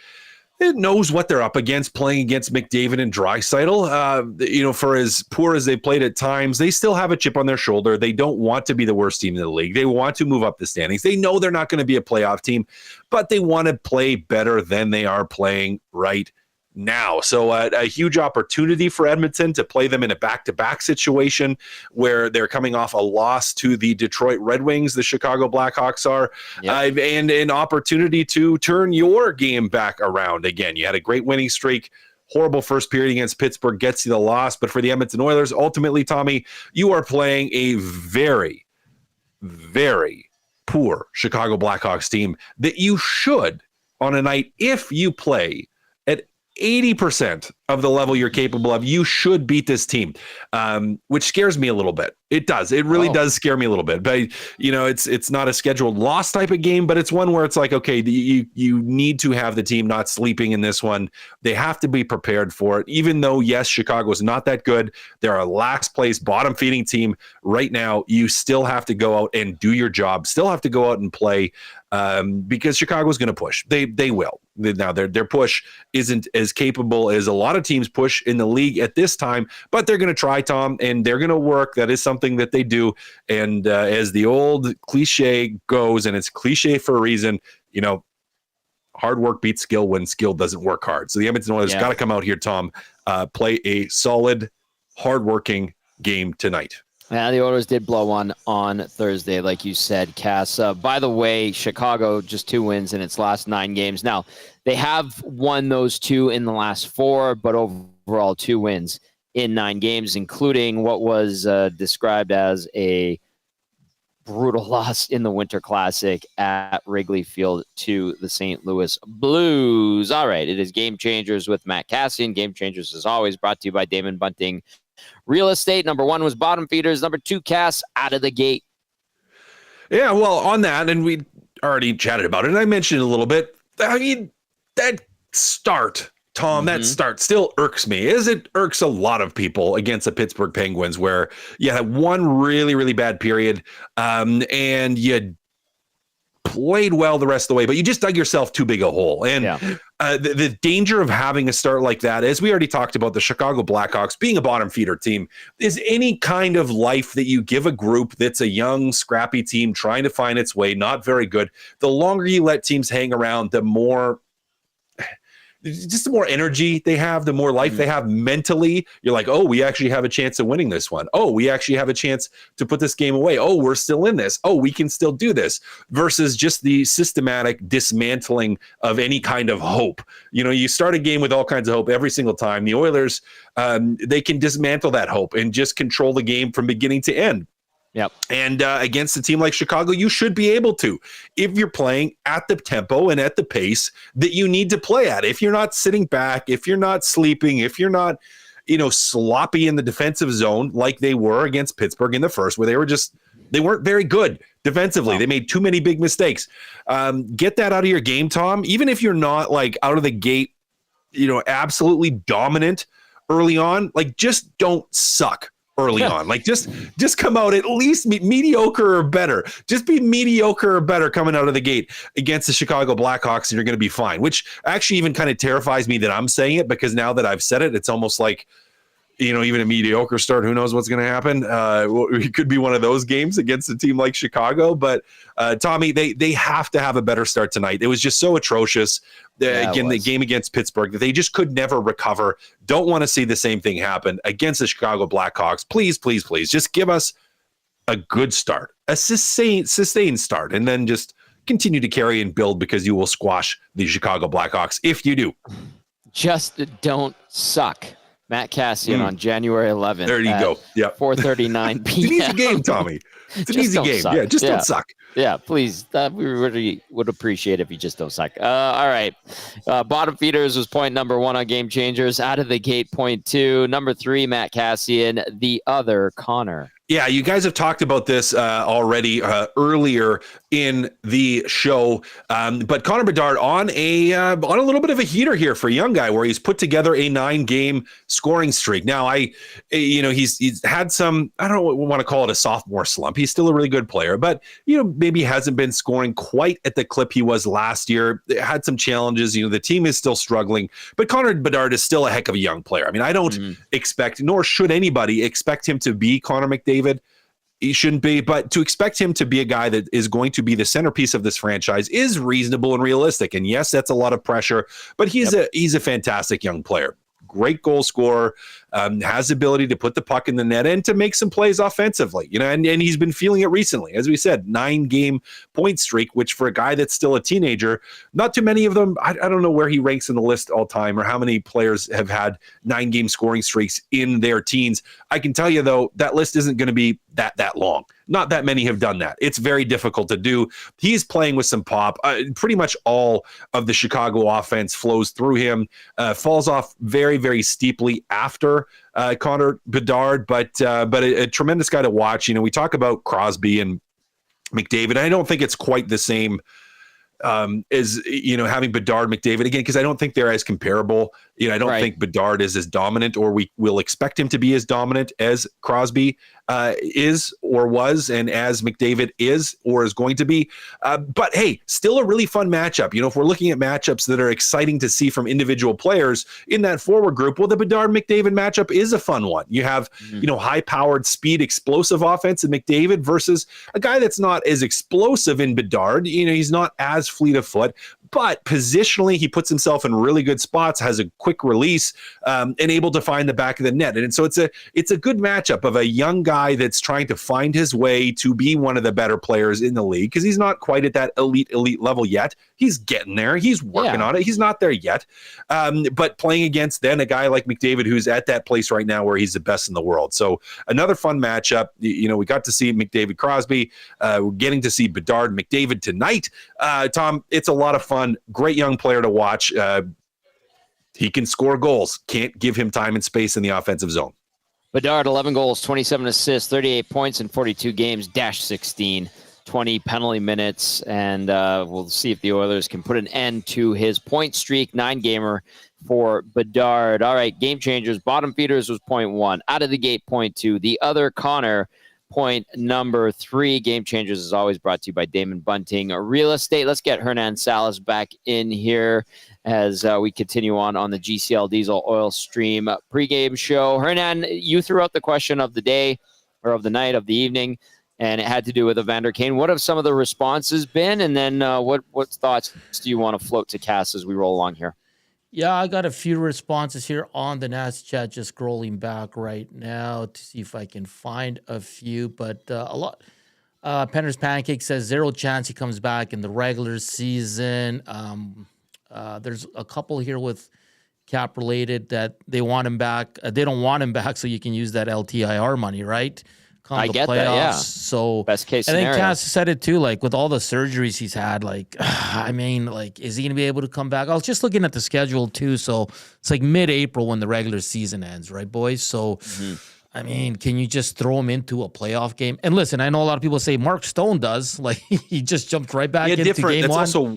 it knows what they're up against, playing against McDavid and Draisaitl. For as poor as they played at times, they still have a chip on their shoulder. They don't want to be the worst team in the league. They want to move up the standings. They know they're not going to be a playoff team, but they want to play better than they are playing right now. So a huge opportunity for Edmonton to play them in a back-to-back situation where they're coming off a loss to the Detroit Red Wings, the Chicago Blackhawks are, and an opportunity to turn your game back around again. You had a great winning streak. Horrible first period against Pittsburgh gets you the loss, but for the Edmonton Oilers, ultimately, Tommy, you are playing a very, very poor Chicago Blackhawks team that you should, on a night, if you play 80% of the level you're capable of, you should beat this team, which scares me a little bit. It does. It really does scare me a little bit. But, it's not a scheduled loss type of game, but it's one where it's like, okay, you need to have the team not sleeping in this one. They have to be prepared for it. Even though, yes, Chicago's not that good. They're a last place, bottom feeding team right now. You still have to go out and do your job, still have to go out and play because Chicago's going to push. They will. Now, their push isn't as capable as a lot of teams push in the league at this time, but they're going to try, Tom, and they're going to work. That is something that they do. And as the old cliche goes, and it's cliche for a reason, hard work beats skill when skill doesn't work hard. So the Edmonton Oilers got to come out here, Tom, play a solid, hardworking game tonight. Yeah, the Oilers did blow one on Thursday, like you said, Cass. By the way, Chicago just 2 wins in its last 9 games. Now, they have won those 2 in the last 4, but overall 2 wins in 9 games, including what was described as a brutal loss in the Winter Classic at Wrigley Field to the St. Louis Blues. All right, it is Game Changers with Matt Cassian. Game Changers, as always, brought to you by Damon Bunting Real Estate. Number 1 was bottom feeders. Number 2, Cass, out of the gate. Yeah, well, on that, and we already chatted about it, and I mentioned it a little bit. I mean, that start, Tom, that start still irks me, as it irks a lot of people against the Pittsburgh Penguins, where you had one really, really bad period, and you played well the rest of the way, but you just dug yourself too big a hole. And the danger of having a start like that, as we already talked about, the Chicago Blackhawks being a bottom feeder team, is any kind of life that you give a group that's a young, scrappy team trying to find its way, not very good. The longer you let teams hang around, the more energy they have, the more life they have mentally. You're like, oh, we actually have a chance of winning this one. Oh, we actually have a chance to put this game away. Oh, we're still in this. Oh, we can still do this, versus just the systematic dismantling of any kind of hope. You start a game with all kinds of hope every single time. The Oilers, they can dismantle that hope and just control the game from beginning to end. Yep. And against a team like Chicago, you should be able to, if you're playing at the tempo and at the pace that you need to play at. If you're not sitting back, if you're not sleeping, if you're not, sloppy in the defensive zone like they were against Pittsburgh in the first, where they weren't very good defensively. Wow. They made too many big mistakes. Get that out of your game, Tom. Even if you're not like out of the gate, absolutely dominant early on, like just don't suck early on. Like just come out at least mediocre or better. Just be mediocre or better coming out of the gate against the Chicago Blackhawks, and you're going to be fine, which actually even kind of terrifies me that I'm saying it, because now that I've said it, it's almost like, even a mediocre start, who knows what's going to happen. It could be one of those games against a team like Chicago. But Tommy, they have to have a better start tonight. It was just so atrocious. The game against Pittsburgh, that they just could never recover. Don't want to see the same thing happen against the Chicago Blackhawks. Please, please, please, just give us a good start, a sustained start, and then just continue to carry and build, because you will squash the Chicago Blackhawks if you do. Just don't suck. Matt Cassian on January 11th. There you go. Yeah. 4:39 p.m. It's an easy game, Tommy. It's an easy game. Suck. Yeah, just don't suck. Yeah, please. We really would appreciate if you just don't suck. All right. Bottom feeders was point number 1 on Game Changers. Out of the gate, point 2. Number 3, Matt Cassian. The other, Connor. Yeah, you guys have talked about this already earlier in the show, but Connor Bedard on a little bit of a heater here for a young guy, where he's put together a 9-game scoring streak. Now, he's had some, I don't want to call it a sophomore slump. He's still a really good player, but maybe hasn't been scoring quite at the clip he was last year. Had some challenges. The team is still struggling, but Connor Bedard is still a heck of a young player. I mean, I don't expect, nor should anybody expect him to be Connor McDavid. He shouldn't be, but to expect him to be a guy that is going to be the centerpiece of this franchise is reasonable and realistic. And yes, that's a lot of pressure, but he's a fantastic young player. Great goal scorer, has the ability to put the puck in the net and to make some plays offensively, and he's been feeling it recently. As we said, 9-game point streak, which for a guy that's still a teenager, not too many of them. I don't know where he ranks in the list all time or how many players have had 9-game scoring streaks in their teens. I can tell you, though, that list isn't going to be that long. Not that many have done that. It's very difficult to do. He's playing with some pop. Pretty much all of the Chicago offense flows through him, falls off very, very steeply after Connor Bedard, but a tremendous guy to watch. We talk about Crosby and McDavid. I don't think it's quite the same as having Bedard, McDavid again, because I don't think they're as comparable. I don't think Bedard is as dominant, or we will expect him to be as dominant as Crosby is or was, and as McDavid is or is going to be. But hey, still a really fun matchup. If we're looking at matchups that are exciting to see from individual players in that forward group, well, the Bedard McDavid matchup is a fun one. You have high-powered, speed, explosive offense in McDavid versus a guy that's not as explosive in Bedard. He's not as fleet of foot, but positionally, he puts himself in really good spots, has a quick release, and able to find the back of the net. And so it's a good matchup of a young guy that's trying to find his way to be one of the better players in the league, because he's not quite at that elite level yet. He's getting there. He's working on it. He's not there yet. But playing against then a guy like McDavid, who's at that place right now where he's the best in the world. So another fun matchup. We got to see McDavid Crosby. We're getting to see Bedard McDavid tonight. Tom, it's a lot of fun. Great young player to watch. He can score goals. Can't give him time and space in the offensive zone. Bedard, 11 goals, 27 assists, 38 points in 42 games, -16, 20 penalty minutes, and we'll see if the Oilers can put an end to his point streak. 9-gamer for Bedard. All right, Game Changers. Bottom feeders was point 1. Out of the gate, point 2. The other, Connor, point number 3. Game Changers is always brought to you by Damon Bunting Real Estate. Let's get Hernan Salas back in here as we continue on the GCL Diesel Oil Stream pregame show. Hernan, you threw out the question of the day, or of the night, of the evening, and it had to do with Evander Kane. What have some of the responses been? And then what thoughts do you want to float to Cass as we roll along here? Yeah, I got a few responses here on the Nats chat, just scrolling back right now to see if I can find a few, but a lot. Penner's Pancake says 0 chance he comes back in the regular season. There's a couple here with cap related that they want him back. They don't want him back, so you can use that LTIR money, right? I get that, yeah. So best case scenario. I think Cass said it too, like with all the surgeries he's had, like, I mean, like, is he going to be able to come back? I was just looking at the schedule too. So it's like mid-April when the regular season ends, right, boys? So, I mean, can you just throw him into a playoff game? And listen, I know a lot of people say Mark Stone does. Like, he just jumped right back into game That's one. Also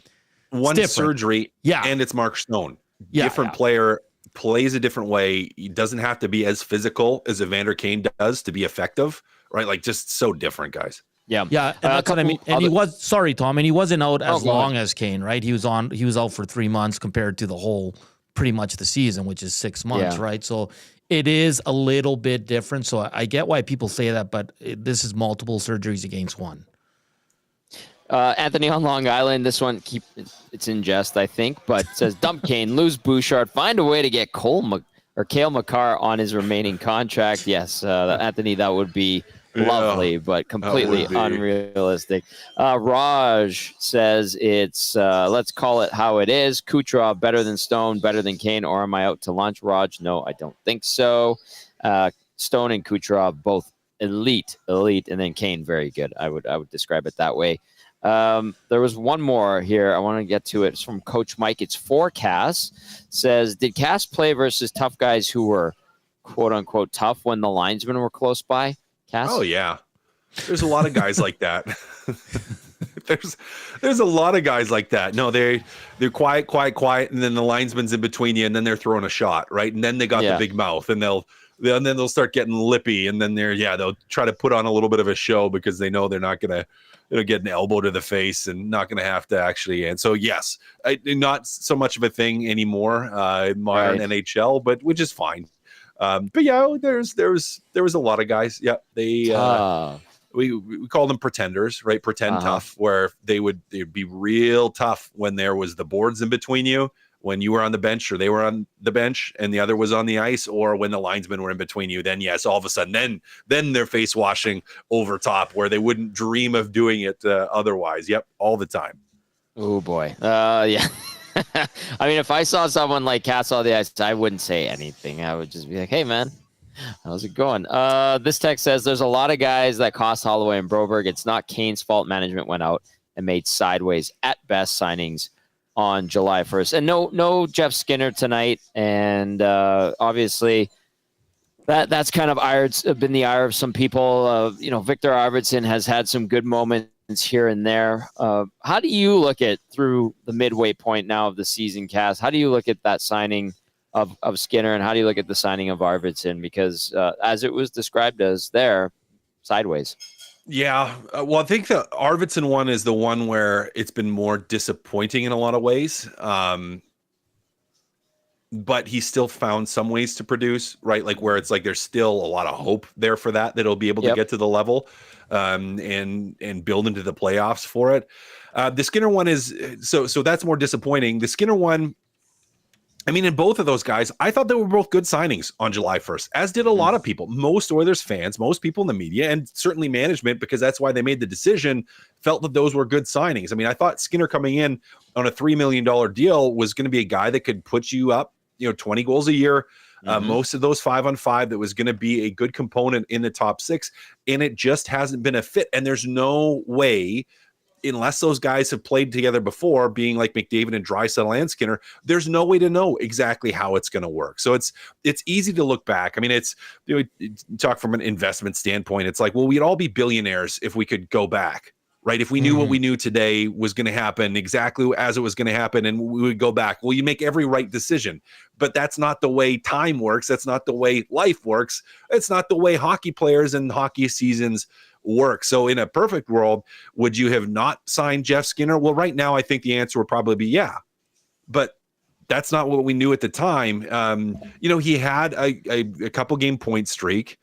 one surgery, and it's Mark Stone. Different player, plays a different way. He doesn't have to be as physical as Evander Kane does to be effective, right? Like, just so different, guys. Yeah, and that's what I mean. And he was, sorry, Tom, and he wasn't out as long as Kane, right? He was out for 3 months compared to the whole, pretty much the season, which is 6 months, right? So it is a little bit different. So I get why people say that, but this is multiple surgeries against one. Anthony on Long Island, this one, it's in jest, I think, but it says, dump Kane, lose Bouchard, find a way to get Cale Makar on his remaining contract. Yes, Anthony, that would be lovely, but completely unrealistic. Raj says it's, let's call it how it is. Kucherov better than Stone, better than Kane, or am I out to lunch? Raj, no, I don't think so. Stone and Kucherov, both elite, and then Kane, very good. I would describe it that way. There was one more here. I want to get to it. It's from Coach Mike. It's for Cass. Says, did Cass play versus tough guys who were quote unquote tough when the linesmen were close by? Cass? Oh yeah. There's a lot of guys like that. There's a lot of guys like that. No, they're quiet, and then the linesman's in between you, and then they're throwing a shot, right? And then they got the big mouth, and they'll start getting lippy, and then they'll try to put on a little bit of a show because they know they're not gonna get an elbow to the face and not gonna have to actually. And so yes, not so much of a thing anymore in modern NHL, but which is fine. But yeah, there was a lot of guys. Yeah, they we call them pretenders, right? Pretend tough, where they'd be real tough when there was the boards in between you, when you were on the bench or they were on the bench and the other was on the ice, or when the linesmen were in between you. Then yes, all of a sudden, then they're face washing over top where they wouldn't dream of doing it otherwise. Yep, all the time. Oh boy, yeah. I mean, if I saw someone like Cass on the ice, I wouldn't say anything. I would just be like, hey, man, how's it going? This text says there's a lot of guys that cost Holloway and Broberg. It's not Kane's fault. Management went out and made sideways at best signings on July 1st. And no Jeff Skinner tonight. And obviously that's kind of been the ire of some people. Victor Arvidsson has had some good moments here and there. How do you look at through the midway point now of the season, Cass? How do you look at that signing of Skinner, and how do you look at the signing of Arvidsson? Because as it was described as there, sideways. Yeah. Well, I think the Arvidsson one is the one where it's been more disappointing in a lot of ways. But he still found some ways to produce, right? Like where it's like there's still a lot of hope there for that he'll be able to get to the level and build into the playoffs for it. The Skinner one is so that's more disappointing. The Skinner one, I mean, in both of those guys, I thought they were both good signings on July 1st, as did a lot of people. Most Oilers fans, most people in the media, and certainly management, because that's why they made the decision, felt that those were good signings. I mean, I thought Skinner coming in on a $3 million deal was going to be a guy that could put you up 20 goals a year, most of those 5-on-5, that was going to be a good component in the top six. And it just hasn't been a fit. And there's no way, unless those guys have played together before, being like McDavid and Draisaitl and Skinner, there's no way to know exactly how it's going to work. So it's easy to look back. I mean, it's, talk from an investment standpoint. It's like, well, we'd all be billionaires if we could go back. Right. If we knew what we knew today was going to happen exactly as it was going to happen, and we would go back, well, you make every right decision. But that's not the way time works. That's not the way life works. It's not the way hockey players and hockey seasons work. So in a perfect world, would you have not signed Jeff Skinner? Well, right now, I think the answer would probably be yeah. But that's not what we knew at the time. He had a couple game point streak.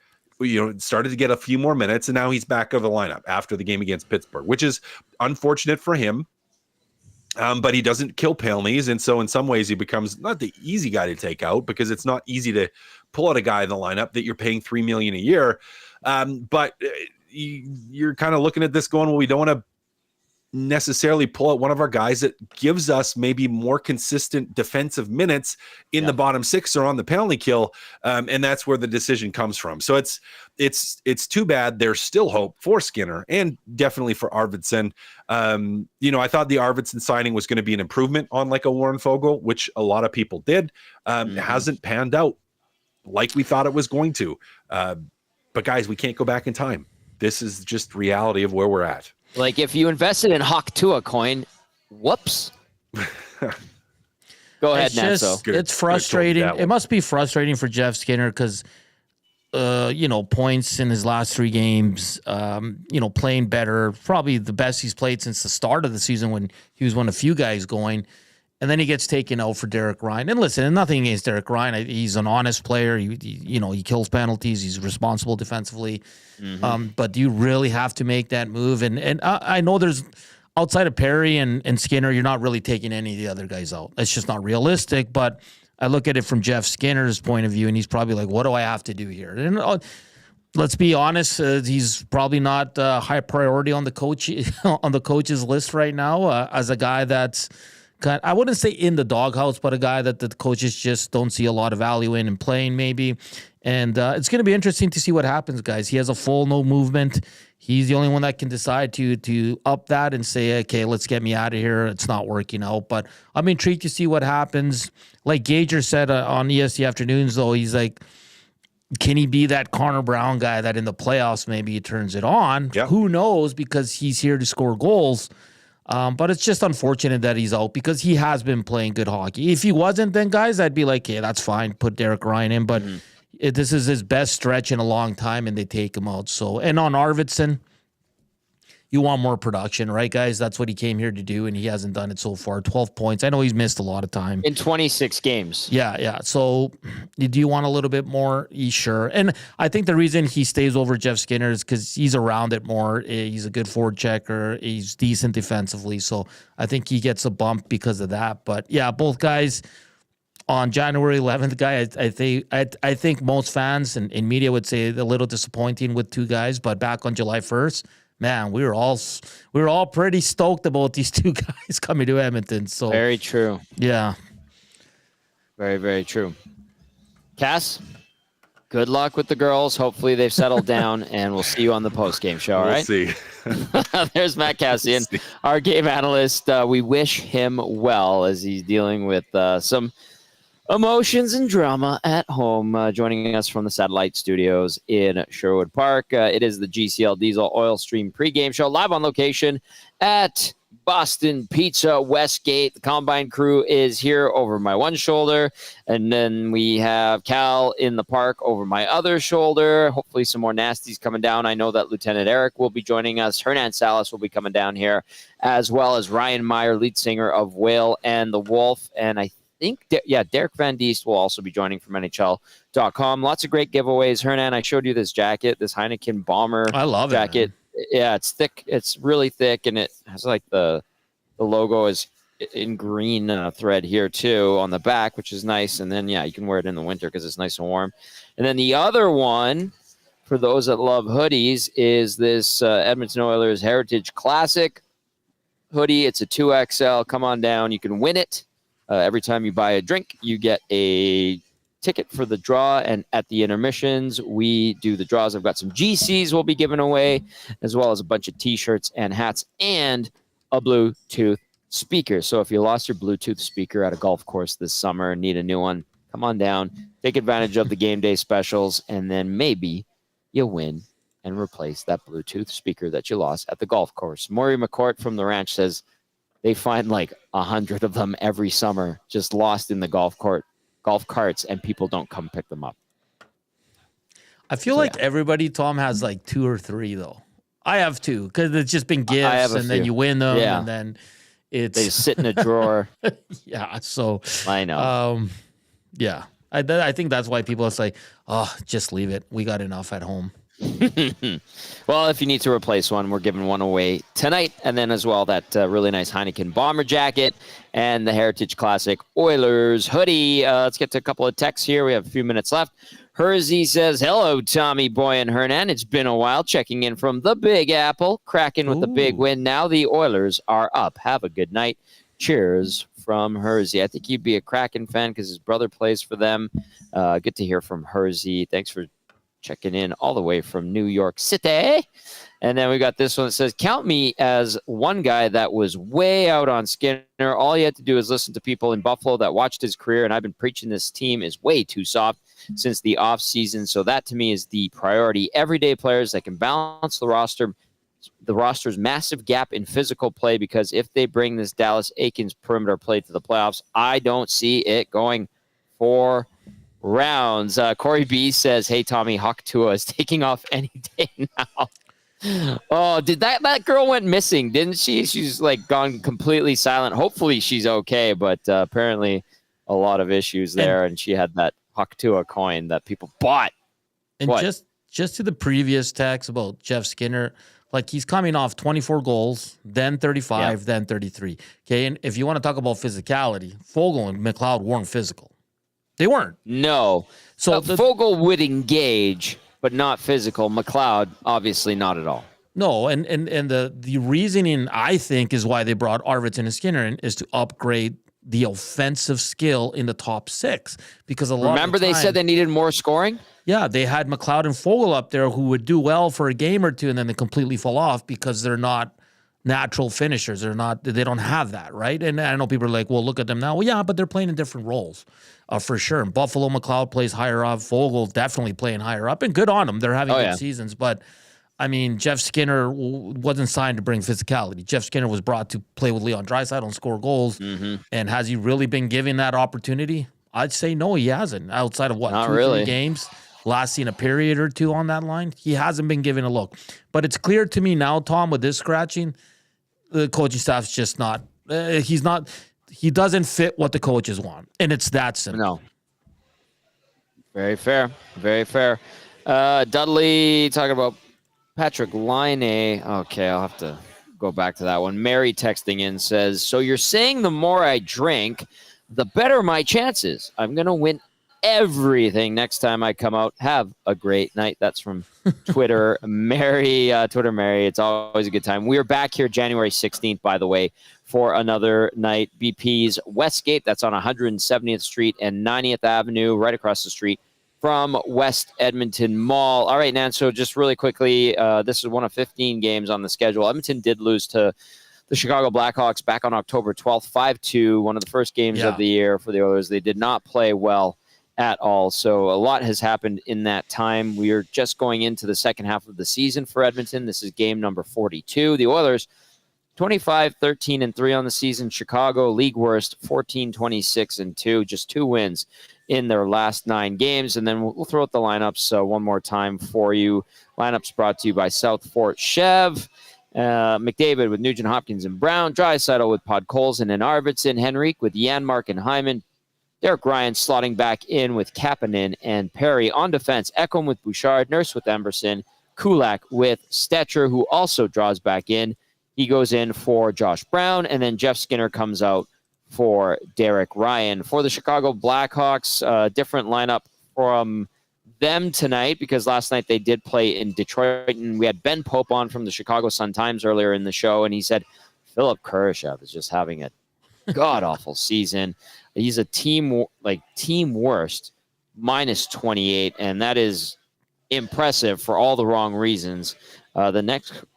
Started to get a few more minutes, and now he's back of the lineup after the game against Pittsburgh, which is unfortunate for him. But he doesn't kill penalties, and so in some ways he becomes not the easy guy to take out, because it's not easy to pull out a guy in the lineup that you're paying $3 million a year. But you're kind of looking at this going, well, we don't want to necessarily pull out one of our guys that gives us maybe more consistent defensive minutes in the bottom six or on the penalty kill. And that's where the decision comes from. So it's too bad. There's still hope for Skinner and definitely for Arvidsson. I thought the Arvidsson signing was going to be an improvement on like a Warren Fogle, which a lot of people did. It hasn't panned out like we thought it was going to. But guys, we can't go back in time. This is just reality of where we're at. Like if you invested in Hawk Tua coin, whoops. Go ahead, Nanso. It's frustrating. It must be frustrating for Jeff Skinner because, points in his last 3 games, playing better, probably the best he's played since the start of the season when he was one of the few guys going. And then he gets taken out for Derek Ryan. And listen, nothing against Derek Ryan. He's an honest player. He kills penalties. He's responsible defensively. But do you really have to make that move? And I know there's outside of Perry and Skinner, you're not really taking any of the other guys out. It's just not realistic. But I look at it from Jeff Skinner's point of view, and he's probably like, what do I have to do here? And let's be honest, he's probably not high priority on the coach's list right now. As a guy that's I wouldn't say in the doghouse, but a guy that the coaches just don't see a lot of value in and playing maybe. And it's going to be interesting to see what happens, guys. He has a full no movement. He's the only one that can decide to up that and say, okay, let's get me out of here. It's not working out. But I'm intrigued to see what happens. Like Gager said on ESC Afternoons, though, he's like, can he be that Connor Brown guy that in the playoffs maybe he turns it on? Yep. Who knows, because he's here to score goals. But it's just unfortunate that he's out because he has been playing good hockey. If he wasn't, then, guys, I'd be like, hey, that's fine. Put Derek Ryan in. But this is his best stretch in a long time, and they take him out. So, and on Arvidsson, you want more production, right, guys? That's what he came here to do, and he hasn't done it so far. 12 points. I know he's missed a lot of time. In 26 games. Yeah. So do you want a little bit more? Sure. And I think the reason he stays over Jeff Skinner is because he's around it more. He's a good forward checker. He's decent defensively. So I think he gets a bump because of that. But, yeah, both guys on January 11th, guy, I think most fans and media would say a little disappointing with two guys. But back on July 1st, man, we were all pretty stoked about these two guys coming to Edmonton. So very true. Yeah. Very, very true. Cass, good luck with the girls. Hopefully they've settled down, and we'll see you on the post-game show, all right? We'll see. There's Matt Cassian, our game analyst. We wish him well as he's dealing with some emotions and drama at home, joining us from the satellite studios in Sherwood Park. It is the GCL Diesel Oil Stream pregame show, live on location at Boston Pizza Westgate. The Combine crew is here over my one shoulder, and then we have Cal in the park over my other shoulder. Hopefully some more nasties coming down. I know that Lieutenant Eric will be joining us. Hernan Salas will be coming down here, as well as Ryan Meyer, lead singer of Whale and the Wolf, and I think, Derek Van Diest will also be joining from NHL.com. Lots of great giveaways. Hernan, I showed you this jacket, this Heineken Bomber I love jacket. Yeah, it's thick. It's really thick, and it has like the logo is in green thread here too on the back, which is nice. And then, you can wear it in the winter because it's nice and warm. And then the other one, for those that love hoodies, is this Edmonton Oilers Heritage Classic hoodie. It's a 2XL. Come on down. You can win it. Every time you buy a drink, you get a ticket for the draw. And at the intermissions, we do the draws. I've got some GCs we'll be giving away, as well as a bunch of T-shirts and hats and a Bluetooth speaker. So if you lost your Bluetooth speaker at a golf course this summer and need a new one, come on down, take advantage of the game day specials, and then maybe you win and replace that Bluetooth speaker that you lost at the golf course. Maury McCourt from the ranch says they find like 100 of them every summer just lost in the golf carts, and people don't come pick them up. I feel like everybody, Tom, has like 2 or 3 though. I have 2 because it's just been gifts, and then you win them, and then they just sit in a drawer. Yeah, so I know. Yeah, I think that's why people are like, oh, just leave it. We got enough at home. Well, if you need to replace one, we're giving one away tonight. And then as well, that really nice Heineken Bomber jacket and the Heritage Classic Oilers hoodie. Let's get to a couple of texts here. We have a few minutes left. Hersey says, hello, Tommy Boy and Hernan. It's been a while, checking in from the Big Apple. Cracking with the big win. Now the Oilers are up. Have a good night. Cheers from Hersey. I think he'd be a Kraken fan because his brother plays for them. Good to hear from Hersey. Thanks for checking in all the way from New York City. And then we got this one that says, count me as one guy that was way out on Skinner. All you had to do is listen to people in Buffalo that watched his career, and I've been preaching this team is way too soft since the offseason. So that to me is the priority. Everyday players that can balance the roster's massive gap in physical play, because if they bring this Dallas Aikens perimeter play to the playoffs, I don't see it going 4 rounds. Corey B says, hey, Tommy, Hawk Tua is taking off any day now. Oh, did that girl went missing, didn't she? She's like gone completely silent. Hopefully she's okay, but apparently a lot of issues there, and she had that Hawk Tua coin that people bought. And just to the previous text about Jeff Skinner, like he's coming off 24 goals, then 35, then 33. Okay, and if you want to talk about physicality, Fogle and McLeod weren't physical. They weren't. No. So Fogle would engage, but not physical. McLeod, obviously not at all. No, and the reasoning, I think, is why they brought Arvidsson and Skinner in, is to upgrade the offensive skill in the top six. Because Remember they said they needed more scoring? Yeah, they had McLeod and Fogle up there who would do well for a game or two, and then they completely fall off because they're not natural finishers. They don't have that, right? And I know people are like, well, look at them now. Well, yeah, but they're playing in different roles, for sure. And Buffalo, McLeod plays higher up. Fogle definitely playing higher up, and good on them. They're having good seasons. But, I mean, Jeff Skinner wasn't signed to bring physicality. Jeff Skinner was brought to play with Leon Draisaitl and score goals. Mm-hmm. And has he really been given that opportunity? I'd say no, he hasn't. Outside of what, Not 2 really. 3 games? Lasting a period or two on that line, he hasn't been given a look. But it's clear to me now, Tom, with this scratching, the coaching staff's just not. He doesn't fit what the coaches want, and it's that simple. No. Very fair. Very fair. Dudley talking about Patrick Laine. Okay, I'll have to go back to that one. Mary texting in says, "So you're saying the more I drink, the better my chances. I'm gonna win everything next time I come out. Have a great night." That's from Twitter Mary. Twitter Mary. It's always a good time. We are back here January 16th, by the way, for another night. BP's Westgate. That's on 170th Street and 90th Avenue, right across the street from West Edmonton Mall. All right, Nan. So just really quickly, this is one of 15 games on the schedule. Edmonton did lose to the Chicago Blackhawks back on October 12th, 5-2. One of the first games of the year for the Oilers. They did not play well at all. So a lot has happened in that time. We are just going into the second half of the season for Edmonton. This is game number 42. The Oilers, 25-13-3 on the season. Chicago, league worst, 14-26-2. Just 2 wins in their last 9 games. And then we'll throw out the lineups one more time for you. Lineups brought to you by South Fort Chev. McDavid with Nugent Hopkins and Brown. Draisaitl with Podkolzin and Arvidsson. Henrique with Janmark and Hyman. Derek Ryan slotting back in with Kapanen and Perry. On defense, Ekholm with Bouchard, Nurse with Emberson, Kulak with Stetcher, who also draws back in. He goes in for Josh Brown, and then Jeff Skinner comes out for Derek Ryan. For the Chicago Blackhawks, different lineup from them tonight because last night they did play in Detroit, and we had Ben Pope on from the Chicago Sun-Times earlier in the show, and he said Philip Kurashev is just having a god-awful season. He's a team worst, minus 28, and that is impressive for all the wrong reasons. The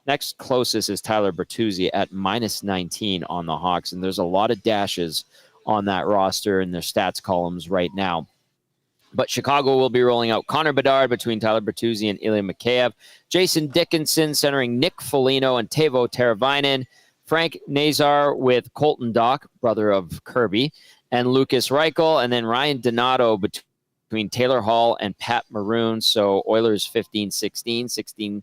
next closest is Tyler Bertuzzi at minus 19 on the Hawks, and there's a lot of dashes on that roster in their stats columns right now. But Chicago will be rolling out Connor Bedard between Tyler Bertuzzi and Ilya Mikheyev, Jason Dickinson centering Nick Foligno and Teuvo Teravainen, Frank Nazar with Colton Dach, brother of Kirby, and Lucas Reichel, and then Ryan Donato between Taylor Hall and Pat Maroon. So Oilers 15-16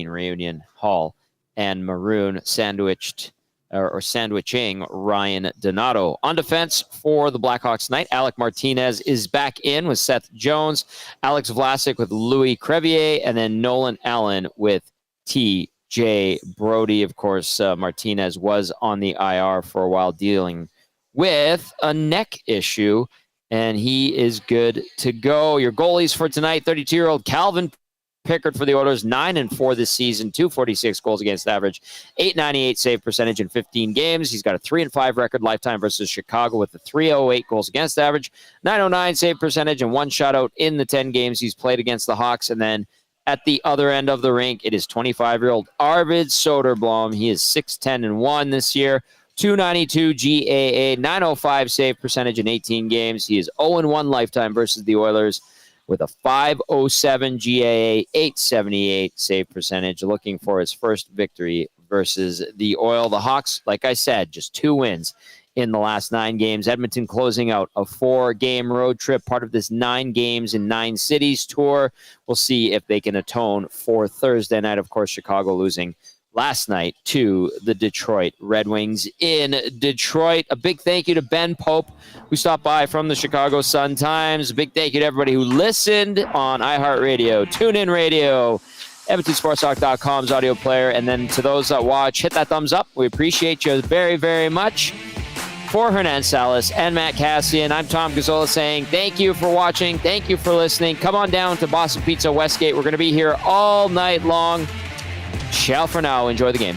reunion, Hall and Maroon sandwiched or sandwiching Ryan Donato. On defense for the Blackhawks tonight, Alec Martinez is back in with Seth Jones, Alex Vlasic with Louis Crevier, and then Nolan Allen with T.J. Brody. Of course, Martinez was on the IR for a while dealing with a neck issue, and he is good to go. Your goalies for tonight, 32-year-old Calvin Pickard for the Oilers, 9-4 this season, 246 goals against average, 898 save percentage in 15 games. He's got a 3-5 record lifetime versus Chicago with a 308 goals against average, 909 save percentage, and 1 shutout in the 10 games he's played against the Hawks. And then at the other end of the rink, it is 25-year-old Arvid Soderblom. He is 6-10-1 this year, 292 GAA, 905 save percentage in 18 games. He is 0-1 lifetime versus the Oilers with a 507 GAA, 878 save percentage, looking for his first victory versus the Oil. The Hawks, like I said, just 2 wins in the last 9 games. Edmonton closing out a 4-game road trip, part of this 9 games in 9 cities tour. We'll see if they can atone for Thursday night. Of course, Chicago losing last night to the Detroit Red Wings in Detroit. A big thank you to Ben Pope, who stopped by from the Chicago Sun-Times. A big thank you to everybody who listened on iHeartRadio, TuneIn Radio, EdmontonSportsTalk.com's audio player, and then to those that watch, hit that thumbs up. We appreciate you very, very much. For Hernan Salas and Matt Cassian, I'm Tom Gazzola saying thank you for watching. Thank you for listening. Come on down to Boston Pizza Westgate. We're going to be here all night long. Ciao for now. Enjoy the game.